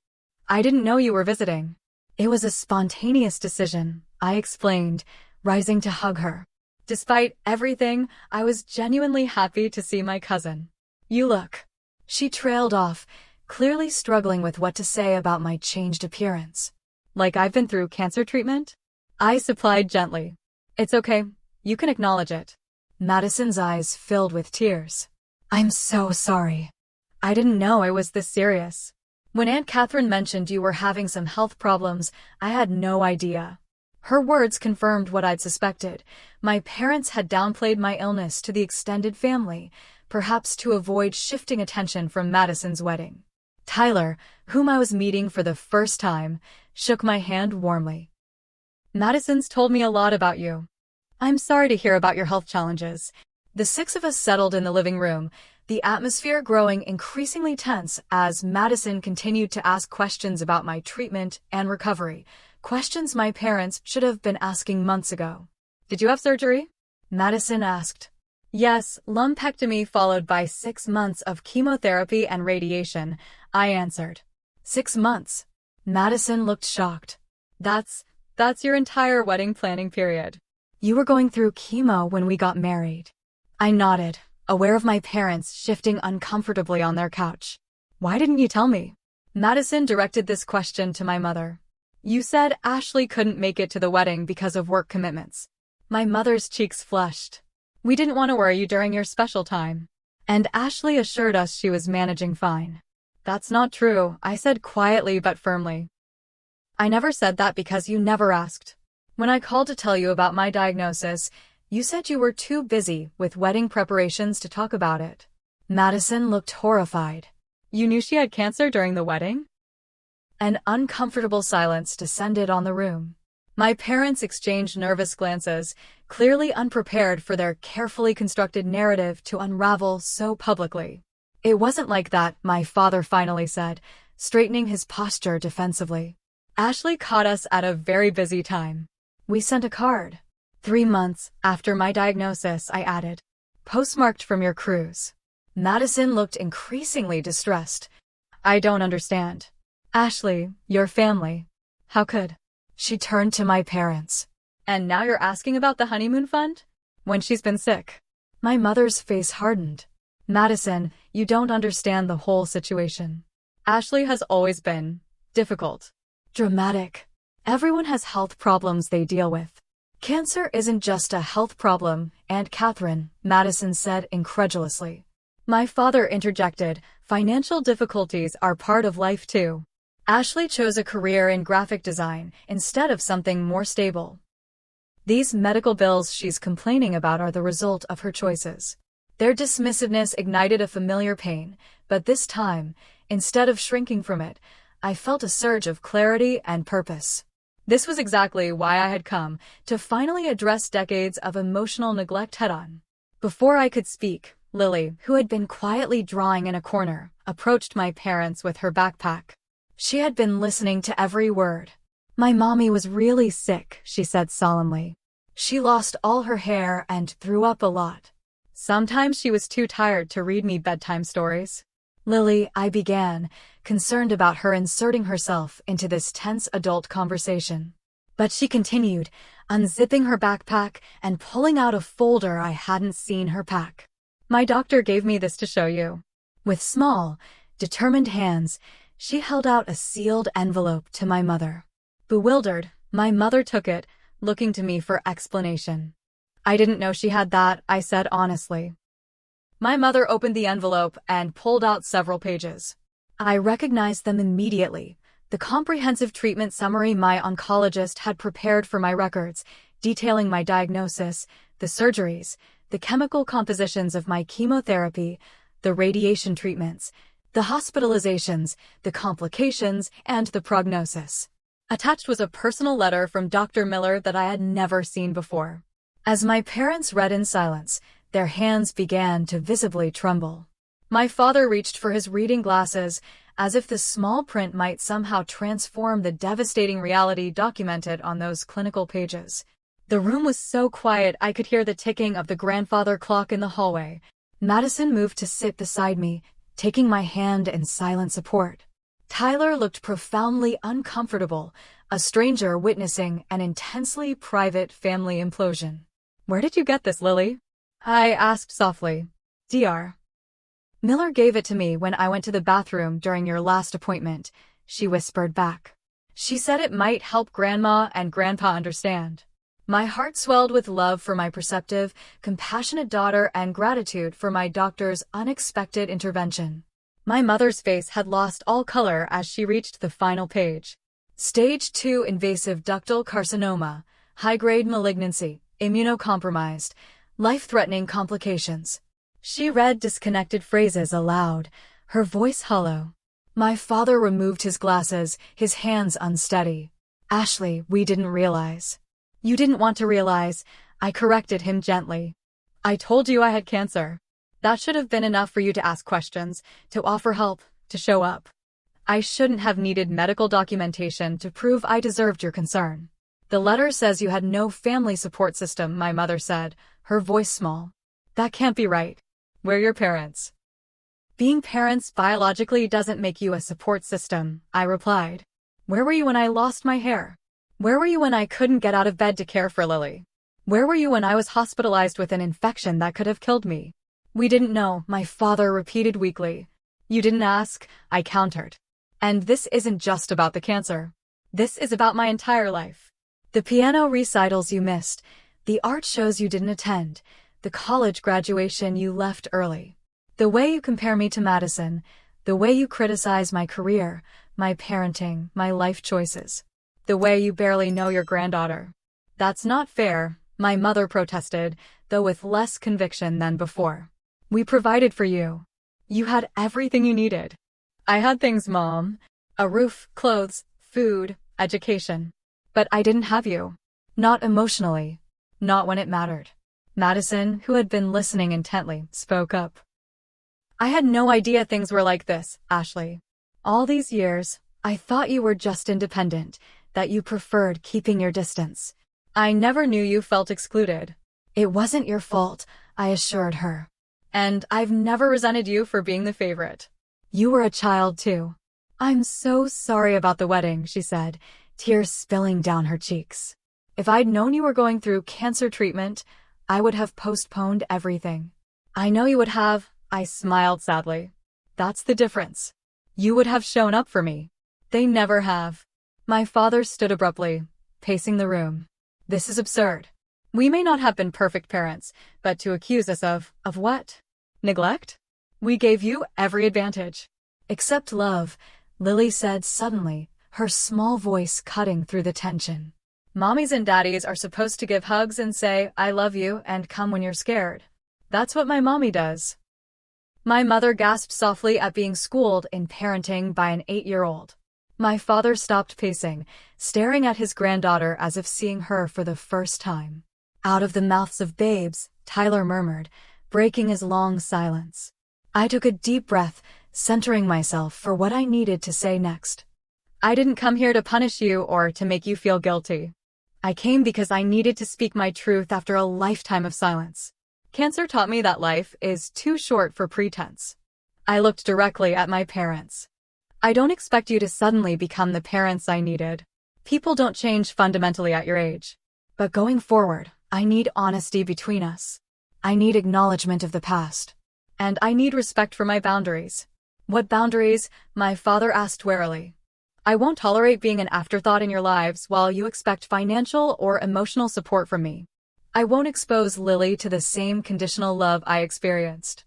I didn't know you were visiting. It was a spontaneous decision, I explained, rising to hug her. Despite everything, I was genuinely happy to see my cousin. You look. She trailed off, clearly struggling with what to say about my changed appearance. Like I've been through cancer treatment? I supplied gently. It's okay, you can acknowledge it. Madison's eyes filled with tears. I'm so sorry. I didn't know it was this serious. When Aunt Catherine mentioned you were having some health problems, I had no idea. Her words confirmed what I'd suspected. My parents had downplayed my illness to the extended family, perhaps to avoid shifting attention from Madison's wedding. Tyler, whom I was meeting for the first time, shook my hand warmly. Madison's told me a lot about you. I'm sorry to hear about your health challenges. The 6 of us settled in the living room, the atmosphere growing increasingly tense as Madison continued to ask questions about my treatment and recovery, questions my parents should have been asking months ago. Did you have surgery? Madison asked. Yes, lumpectomy followed by 6 months of chemotherapy and radiation, I answered. 6 months? Madison looked shocked. That's your entire wedding planning period. You were going through chemo when we got married. I nodded, aware of my parents shifting uncomfortably on their couch. Why didn't you tell me? Madison directed this question to my mother. You said Ashley couldn't make it to the wedding because of work commitments. My mother's cheeks flushed. We didn't want to worry you during your special time. And Ashley assured us she was managing fine. That's not true, I said quietly but firmly. I never said that because you never asked. When I called to tell you about my diagnosis, you said you were too busy with wedding preparations to talk about it. Madison looked horrified. You knew she had cancer during the wedding? An uncomfortable silence descended on the room. My parents exchanged nervous glances, clearly unprepared for their carefully constructed narrative to unravel so publicly. It wasn't like that, my father finally said, straightening his posture defensively. Ashley caught us at a very busy time. We sent a card. 3 months after my diagnosis, I added. Postmarked from your cruise. Madison looked increasingly distressed. I don't understand. Ashley, your family. How could? She turned to my parents. And now you're asking about the honeymoon fund? When she's been sick. My mother's face hardened. Madison, you don't understand the whole situation. Ashley has always been difficult. Dramatic. Everyone has health problems they deal with. Cancer isn't just a health problem, Aunt Catherine, Madison said incredulously. My father interjected, financial difficulties are part of life too. Ashley chose a career in graphic design instead of something more stable. These medical bills she's complaining about are the result of her choices. Their dismissiveness ignited a familiar pain, but this time, instead of shrinking from it, I felt a surge of clarity and purpose. This was exactly why I had come, to finally address decades of emotional neglect head-on. Before I could speak, Lily, who had been quietly drawing in a corner, approached my parents with her backpack. She had been listening to every word. My mommy was really sick, she said solemnly. She lost all her hair and threw up a lot. Sometimes she was too tired to read me bedtime stories. Lily, I began, concerned about her inserting herself into this tense adult conversation. But she continued, unzipping her backpack and pulling out a folder I hadn't seen her pack. My doctor gave me this to show you. With small, determined hands, she held out a sealed envelope to my mother. Bewildered, my mother took it, looking to me for explanation. I didn't know she had that, I said honestly. My mother opened the envelope and pulled out several pages. I recognized them immediately. The comprehensive treatment summary my oncologist had prepared for my records, detailing my diagnosis, the surgeries, the chemical compositions of my chemotherapy, the radiation treatments, the hospitalizations, the complications, and the prognosis. Attached was a personal letter from Dr. Miller that I had never seen before. As my parents read in silence, their hands began to visibly tremble. My father reached for his reading glasses, as if the small print might somehow transform the devastating reality documented on those clinical pages. The room was so quiet I could hear the ticking of the grandfather clock in the hallway. Madison moved to sit beside me, taking my hand in silent support. Tyler looked profoundly uncomfortable, a stranger witnessing an intensely private family implosion. "Where did you get this, Lily?" I asked softly. "Dr. Miller gave it to me when I went to the bathroom during your last appointment," she whispered back. "She said it might help Grandma and Grandpa understand." My heart swelled with love for my perceptive, compassionate daughter and gratitude for my doctor's unexpected intervention. My mother's face had lost all color as she reached the final page. Stage 2 invasive ductal carcinoma, high-grade malignancy, immunocompromised, life-threatening complications. She read disconnected phrases aloud, her voice hollow. My father removed his glasses, his hands unsteady. "Ashley, we didn't realize." "You didn't want to realize," I corrected him gently. "I told you I had cancer. That should have been enough for you to ask questions, to offer help, to show up. I shouldn't have needed medical documentation to prove I deserved your concern." "The letter says you had no family support system," my mother said, her voice small. "That can't be right. We're your parents." "Being parents biologically doesn't make you a support system," I replied. "Where were you when I lost my hair? Where were you when I couldn't get out of bed to care for Lily? Where were you when I was hospitalized with an infection that could have killed me?" "We didn't know," my father repeated weakly. "You didn't ask," I countered. "And this isn't just about the cancer. This is about my entire life. The piano recitals you missed, the art shows you didn't attend, the college graduation you left early. The way you compare me to Madison, the way you criticize my career, my parenting, my life choices. The way you barely know your granddaughter. That's not fair," my mother protested, though with less conviction than before. "We provided for you. You had everything you needed." "I had things, Mom. A roof, clothes, food, education. But I didn't have you. Not emotionally. Not when it mattered." Madison, who had been listening intently, spoke up. "I had no idea things were like this, Ashley. All these years, I thought you were just independent, that you preferred keeping your distance. I never knew you felt excluded." "It wasn't your fault," I assured her. "And I've never resented you for being the favorite. You were a child too." "I'm so sorry about the wedding," she said, tears spilling down her cheeks. "If I'd known you were going through cancer treatment, I would have postponed everything." "I know you would have," I smiled sadly. "That's the difference. You would have shown up for me. They never have." My father stood abruptly, pacing the room. "This is absurd. We may not have been perfect parents, but to accuse us of what? Neglect? We gave you every advantage." "Except love," Lily said suddenly, her small voice cutting through the tension. "Mommies and daddies are supposed to give hugs and say, 'I love you,' and come when you're scared. That's what my mommy does." My mother gasped softly at being schooled in parenting by an 8-year-old. My father stopped pacing, staring at his granddaughter as if seeing her for the first time. "Out of the mouths of babes," Tyler murmured, breaking his long silence. I took a deep breath, centering myself for what I needed to say next. "I didn't come here to punish you or to make you feel guilty. I came because I needed to speak my truth after a lifetime of silence. Cancer taught me that life is too short for pretense. I looked directly at my parents. I don't expect you to suddenly become the parents I needed. People don't change fundamentally at your age. But going forward, I need honesty between us. I need acknowledgement of the past. And I need respect for my boundaries. What boundaries? My father asked warily. I won't tolerate being an afterthought in your lives while you expect financial or emotional support from me. I won't expose Lily to the same conditional love I experienced.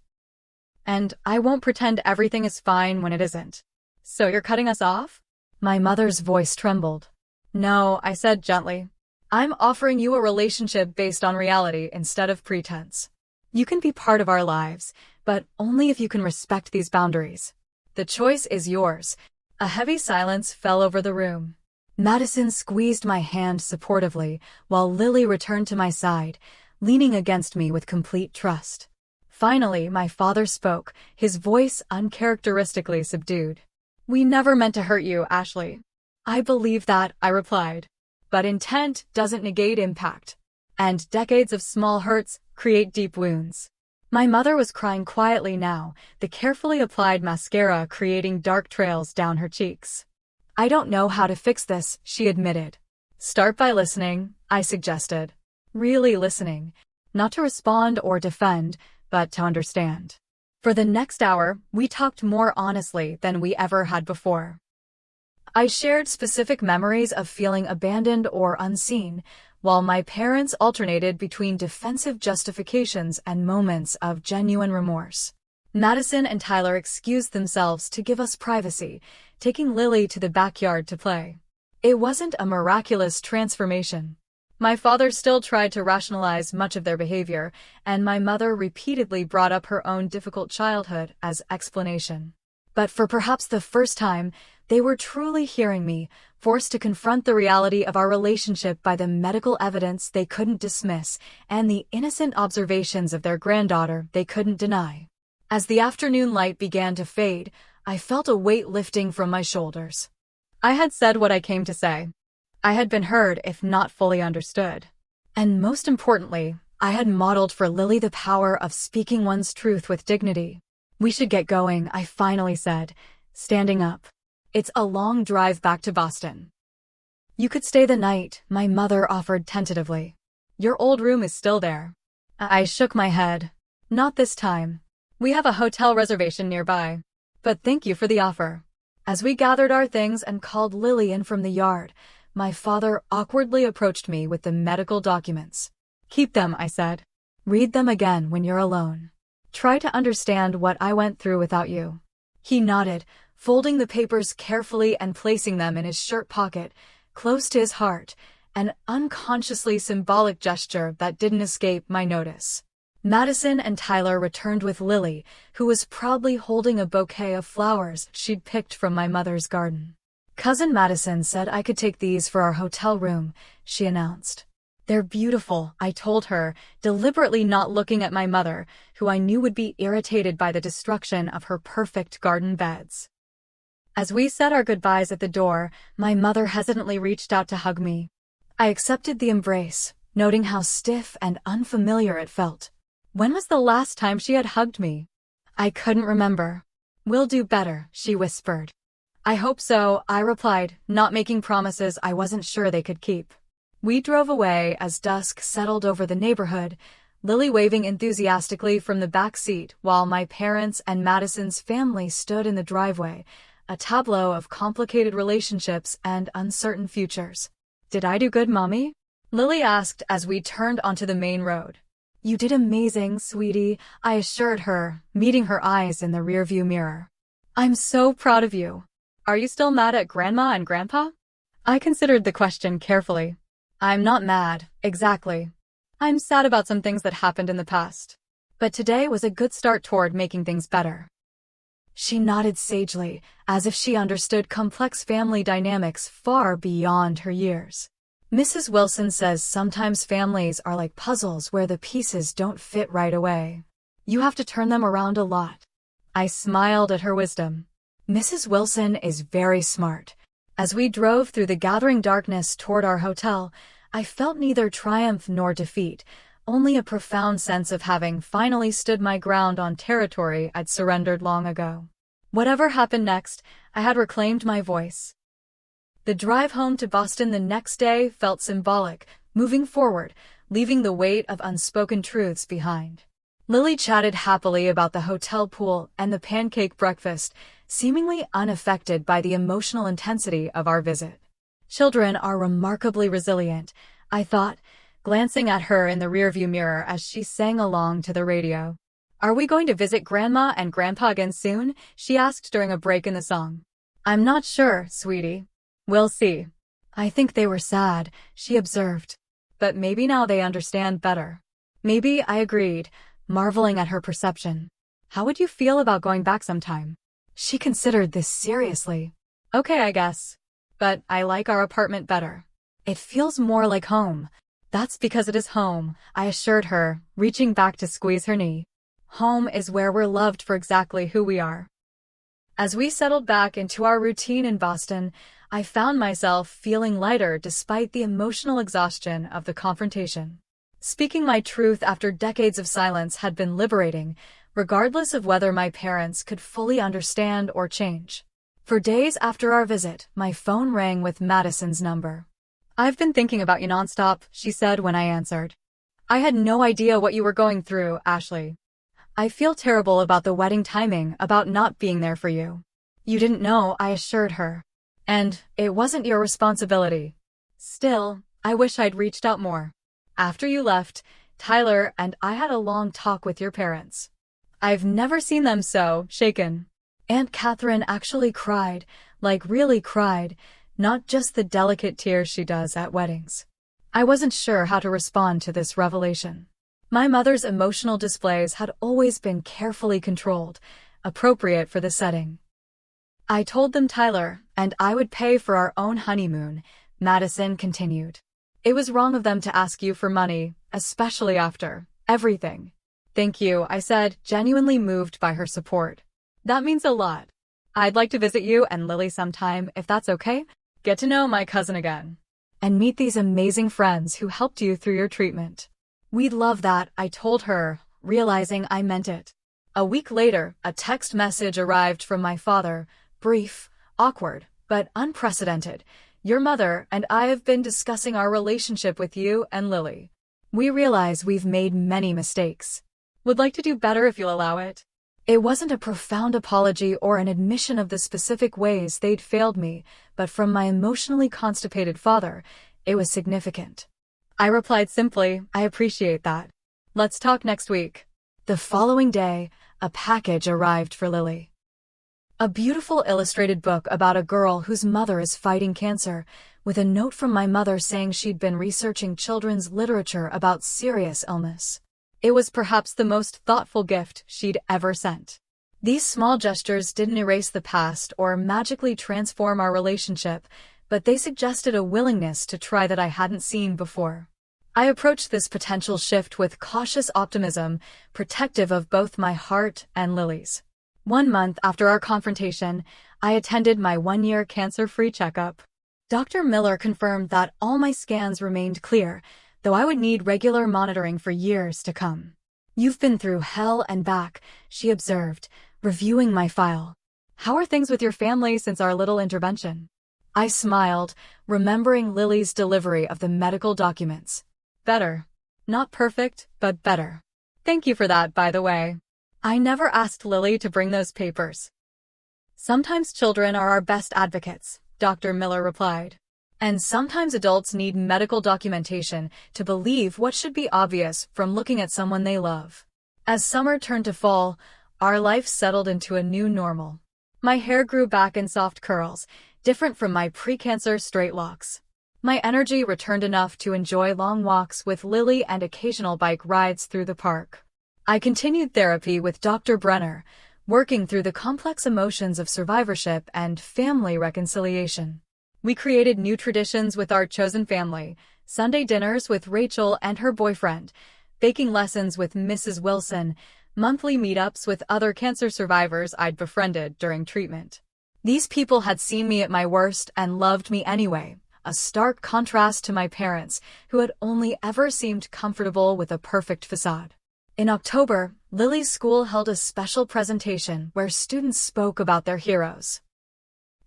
And I won't pretend everything is fine when it isn't. So you're cutting us off? My mother's voice trembled. No, I said gently. I'm offering you a relationship based on reality instead of pretense. You can be part of our lives, but only if you can respect these boundaries. The choice is yours. A heavy silence fell over the room. Madison squeezed my hand supportively, while Lily returned to my side, leaning against me with complete trust. Finally, my father spoke, his voice uncharacteristically subdued. We never meant to hurt you, Ashley. I believe that, I replied. But intent doesn't negate impact. And decades of small hurts create deep wounds. My mother was crying quietly now, the carefully applied mascara creating dark trails down her cheeks. I don't know how to fix this, she admitted. Start by listening, I suggested. Really listening. Not to respond or defend, but to understand. For the next hour, we talked more honestly than we ever had before. I shared specific memories of feeling abandoned or unseen, while my parents alternated between defensive justifications and moments of genuine remorse. Madison and Tyler excused themselves to give us privacy, taking Lily to the backyard to play. It wasn't a miraculous transformation. My father still tried to rationalize much of their behavior, and my mother repeatedly brought up her own difficult childhood as explanation. But for perhaps the first time, they were truly hearing me, forced to confront the reality of our relationship by the medical evidence they couldn't dismiss and the innocent observations of their granddaughter they couldn't deny. As the afternoon light began to fade, I felt a weight lifting from my shoulders. I had said what I came to say. I had been heard if not fully understood. And most importantly, I had modeled for Lily the power of speaking one's truth with dignity. We should get going, I finally said, standing up. It's a long drive back to Boston. You could stay the night, my mother offered tentatively. Your old room is still there. I shook my head. Not this time. We have a hotel reservation nearby. But thank you for the offer. As we gathered our things and called Lily in from the yard, my father awkwardly approached me with the medical documents. Keep them, I said. Read them again when you're alone. Try to understand what I went through without you. He nodded, folding the papers carefully and placing them in his shirt pocket, close to his heart, an unconsciously symbolic gesture that didn't escape my notice. Madison and Tyler returned with Lily, who was proudly holding a bouquet of flowers she'd picked from my mother's garden. Cousin Madison said I could take these for our hotel room, she announced. They're beautiful, I told her, deliberately not looking at my mother, who I knew would be irritated by the destruction of her perfect garden beds. As we said our goodbyes at the door, my mother hesitantly reached out to hug me. I accepted the embrace, noting how stiff and unfamiliar it felt. When was the last time she had hugged me? I couldn't remember. We'll do better, she whispered. I hope so, I replied, not making promises I wasn't sure they could keep. We drove away as dusk settled over the neighborhood, Lily waving enthusiastically from the back seat while my parents and Madison's family stood in the driveway, a tableau of complicated relationships and uncertain futures. Did I do good, Mommy? Lily asked as we turned onto the main road. You did amazing, sweetie, I assured her, meeting her eyes in the rearview mirror. I'm so proud of you. Are you still mad at Grandma and Grandpa? I considered the question carefully. I'm not mad, exactly. I'm sad about some things that happened in the past. But today was a good start toward making things better. She nodded sagely, as if she understood complex family dynamics far beyond her years. Mrs. Wilson says sometimes families are like puzzles where the pieces don't fit right away. You have to turn them around a lot. I smiled at her wisdom. Mrs. Wilson is very smart. As we drove through the gathering darkness toward our hotel, I felt neither triumph nor defeat, only a profound sense of having finally stood my ground on territory I'd surrendered long ago. Whatever happened next, I had reclaimed my voice. The drive home to Boston the next day felt symbolic, moving forward, leaving the weight of unspoken truths behind. Lily chatted happily about the hotel pool and the pancake breakfast, seemingly unaffected by the emotional intensity of our visit. Children are remarkably resilient, I thought, glancing at her in the rearview mirror as she sang along to the radio. "Are we going to visit Grandma and Grandpa again soon?" she asked during a break in the song. "I'm not sure, sweetie. We'll see." "I think they were sad," she observed. "But maybe now they understand better." "Maybe," I agreed, marveling at her perception. "How would you feel about going back sometime?" She considered this seriously. "Okay, I guess. But I like our apartment better. It feels more like home." "That's because it is home," I assured her, reaching back to squeeze her knee. "Home is where we're loved for exactly who we are." As we settled back into our routine in Boston, I found myself feeling lighter despite the emotional exhaustion of the confrontation. Speaking my truth after decades of silence had been liberating, regardless of whether my parents could fully understand or change. For days after our visit, my phone rang with Madison's number. "I've been thinking about you nonstop," she said when I answered. "I had no idea what you were going through, Ashley. I feel terrible about the wedding timing, about not being there for you." "You didn't know," I assured her. "And it wasn't your responsibility. Still, I wish I'd reached out more. After you left, Tyler and I had a long talk with your parents. I've never seen them so shaken. Aunt Catherine actually cried, like really cried, not just the delicate tears she does at weddings." I wasn't sure how to respond to this revelation. My mother's emotional displays had always been carefully controlled, appropriate for the setting. "I told them Tyler and I would pay for our own honeymoon," Madison continued. "It was wrong of them to ask you for money, especially after everything." "Thank you," I said, genuinely moved by her support. "That means a lot. I'd like to visit you and Lily sometime, if that's okay. Get to know my cousin again. And meet these amazing friends who helped you through your treatment." "We'd love that," I told her, realizing I meant it. A week later, a text message arrived from my father, brief, awkward, but unprecedented. "Your mother and I have been discussing our relationship with you and Lily. We realize we've made many mistakes. Would like to do better if you'll allow it." It wasn't a profound apology or an admission of the specific ways they'd failed me, but from my emotionally constipated father, it was significant. I replied simply, "I appreciate that. Let's talk next week." The following day, a package arrived for Lily. A beautiful illustrated book about a girl whose mother is fighting cancer, with a note from my mother saying she'd been researching children's literature about serious illness. It was perhaps the most thoughtful gift she'd ever sent. These small gestures didn't erase the past or magically transform our relationship, but they suggested a willingness to try that I hadn't seen before. I approached this potential shift with cautious optimism, protective of both my heart and Lily's. 1 month after our confrontation, I attended my 1-year cancer-free checkup. Dr. Miller confirmed that all my scans remained clear, though I would need regular monitoring for years to come. "You've been through hell and back," she observed, reviewing my file. "How are things with your family since our little intervention?" I smiled, remembering Lily's delivery of the medical documents. "Better. Not perfect, but better." "Thank you for that, by the way. I never asked Lily to bring those papers." "Sometimes children are our best advocates," Dr. Miller replied. "And sometimes adults need medical documentation to believe what should be obvious from looking at someone they love." As summer turned to fall, our life settled into a new normal. My hair grew back in soft curls, different from my pre-cancer straight locks. My energy returned enough to enjoy long walks with Lily and occasional bike rides through the park. I continued therapy with Dr. Brenner, working through the complex emotions of survivorship and family reconciliation. We created new traditions with our chosen family, Sunday dinners with Rachel and her boyfriend, baking lessons with Mrs. Wilson, monthly meetups with other cancer survivors I'd befriended during treatment. These people had seen me at my worst and loved me anyway, a stark contrast to my parents, who had only ever seemed comfortable with a perfect facade. In October, Lily's school held a special presentation where students spoke about their heroes.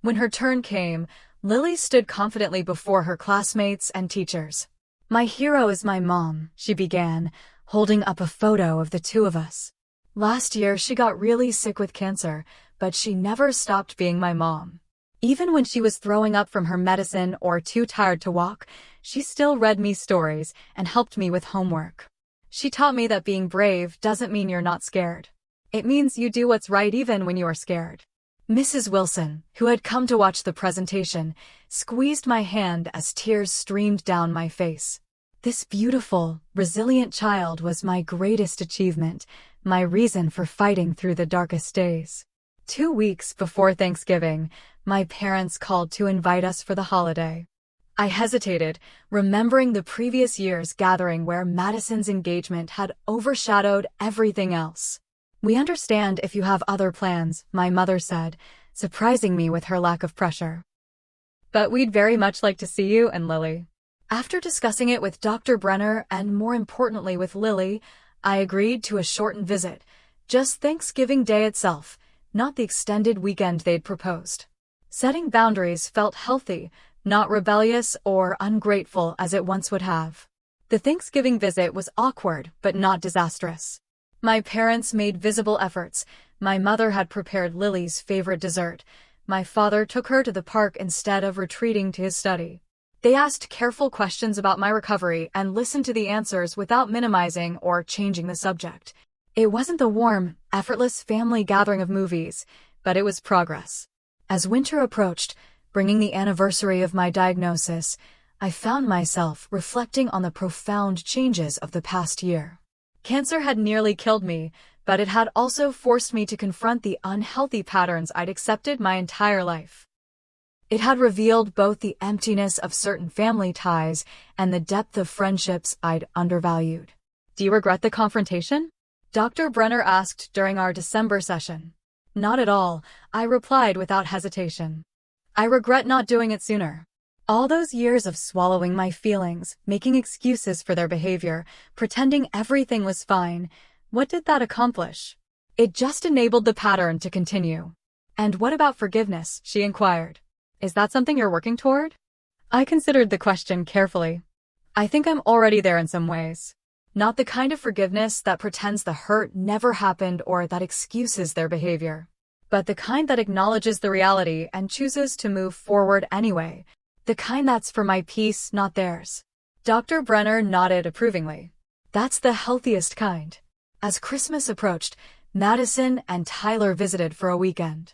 When her turn came, Lily stood confidently before her classmates and teachers. "My hero is my mom," she began, holding up a photo of the two of us. "Last year she got really sick with cancer, but she never stopped being my mom. Even when she was throwing up from her medicine or too tired to walk, she still read me stories and helped me with homework. She taught me that being brave doesn't mean you're not scared. It means you do what's right even when you are scared." Mrs. Wilson, who had come to watch the presentation, squeezed my hand as tears streamed down my face. This beautiful, resilient child was my greatest achievement, my reason for fighting through the darkest days. 2 weeks before Thanksgiving, my parents called to invite us for the holiday. I hesitated, remembering the previous year's gathering where Madison's engagement had overshadowed everything else. "We understand if you have other plans," my mother said, surprising me with her lack of pressure. "But we'd very much like to see you and Lily." After discussing it with Dr. Brenner and more importantly with Lily, I agreed to a shortened visit, just Thanksgiving Day itself, not the extended weekend they'd proposed. Setting boundaries felt healthy, not rebellious or ungrateful as it once would have. The Thanksgiving visit was awkward but not disastrous. My parents made visible efforts. My mother had prepared Lily's favorite dessert. My father took her to the park instead of retreating to his study. They asked careful questions about my recovery and listened to the answers without minimizing or changing the subject. It wasn't the warm, effortless family gathering of movies, but it was progress. As winter approached, bringing the anniversary of my diagnosis, I found myself reflecting on the profound changes of the past year. Cancer had nearly killed me, but it had also forced me to confront the unhealthy patterns I'd accepted my entire life. It had revealed both the emptiness of certain family ties and the depth of friendships I'd undervalued. "Do you regret the confrontation?" Dr. Brenner asked during our December session. "Not at all," I replied without hesitation. "I regret not doing it sooner. All those years of swallowing my feelings, making excuses for their behavior, pretending everything was fine, what did that accomplish? It just enabled the pattern to continue." "And what about forgiveness?" she inquired. "Is that something you're working toward?" I considered the question carefully. "I think I'm already there in some ways. Not the kind of forgiveness that pretends the hurt never happened or that excuses their behavior, but the kind that acknowledges the reality and chooses to move forward anyway. The kind that's for my peace, not theirs." Dr. Brenner nodded approvingly. "That's the healthiest kind." As Christmas approached, Madison and Tyler visited for a weekend.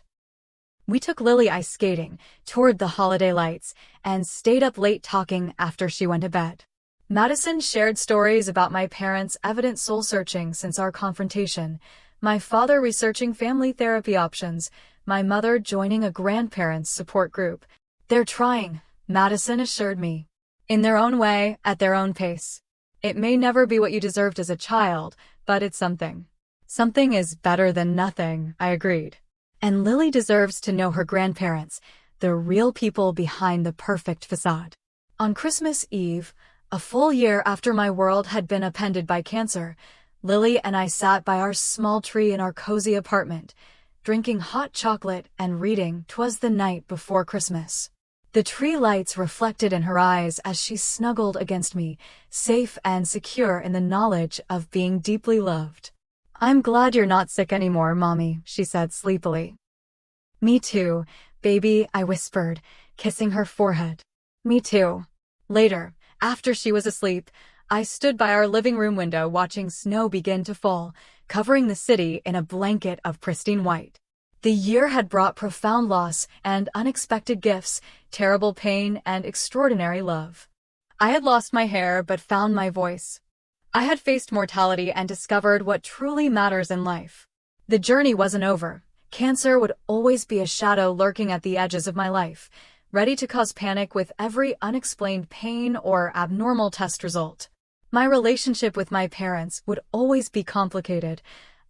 We took Lily ice skating, toured the holiday lights, and stayed up late talking after she went to bed. Madison shared stories about my parents' evident soul-searching since our confrontation, my father researching family therapy options, my mother joining a grandparents' support group. "They're trying," Madison assured me. "In their own way, at their own pace. It may never be what you deserved as a child, but it's something." "Something is better than nothing," I agreed. "And Lily deserves to know her grandparents, the real people behind the perfect facade." On Christmas Eve, a full year after my world had been upended by cancer, Lily and I sat by our small tree in our cozy apartment, drinking hot chocolate and reading "'Twas the Night Before Christmas." The tree lights reflected in her eyes as she snuggled against me, safe and secure in the knowledge of being deeply loved. "I'm glad you're not sick anymore, Mommy," she said sleepily. "Me too, baby," I whispered, kissing her forehead. "Me too." Later, after she was asleep, I stood by our living room window watching snow begin to fall, covering the city in a blanket of pristine white. The year had brought profound loss and unexpected gifts, terrible pain and extraordinary love. I had lost my hair but found my voice. I had faced mortality and discovered what truly matters in life. The journey wasn't over. Cancer would always be a shadow lurking at the edges of my life, ready to cause panic with every unexplained pain or abnormal test result. My relationship with my parents would always be complicated,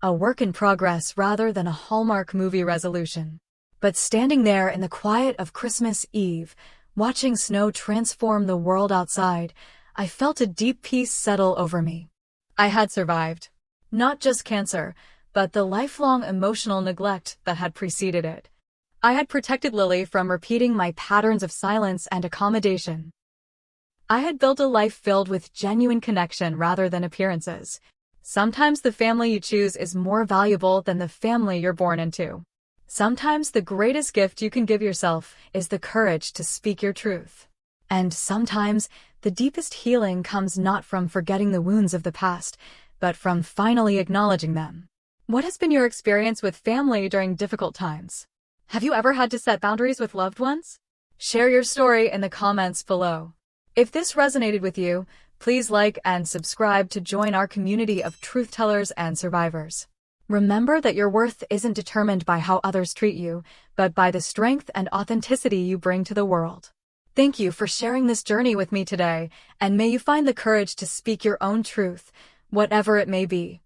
a work in progress rather than a Hallmark movie resolution. But standing there in the quiet of Christmas Eve, Watching snow transform the world outside, I felt a deep peace settle over me. I had survived. Not just cancer, but the lifelong emotional neglect that had preceded it. I had protected Lily from repeating my patterns of silence and accommodation. I had built a life filled with genuine connection rather than appearances. Sometimes the family you choose is more valuable than the family you're born into. Sometimes the greatest gift you can give yourself is the courage to speak your truth. And sometimes the deepest healing comes not from forgetting the wounds of the past, but from finally acknowledging them. What has been your experience with family during difficult times? Have you ever had to set boundaries with loved ones? Share your story in the comments below. If this resonated with you, please like and subscribe to join our community of truth tellers and survivors. Remember that your worth isn't determined by how others treat you, but by the strength and authenticity you bring to the world. Thank you for sharing this journey with me today, and may you find the courage to speak your own truth, whatever it may be.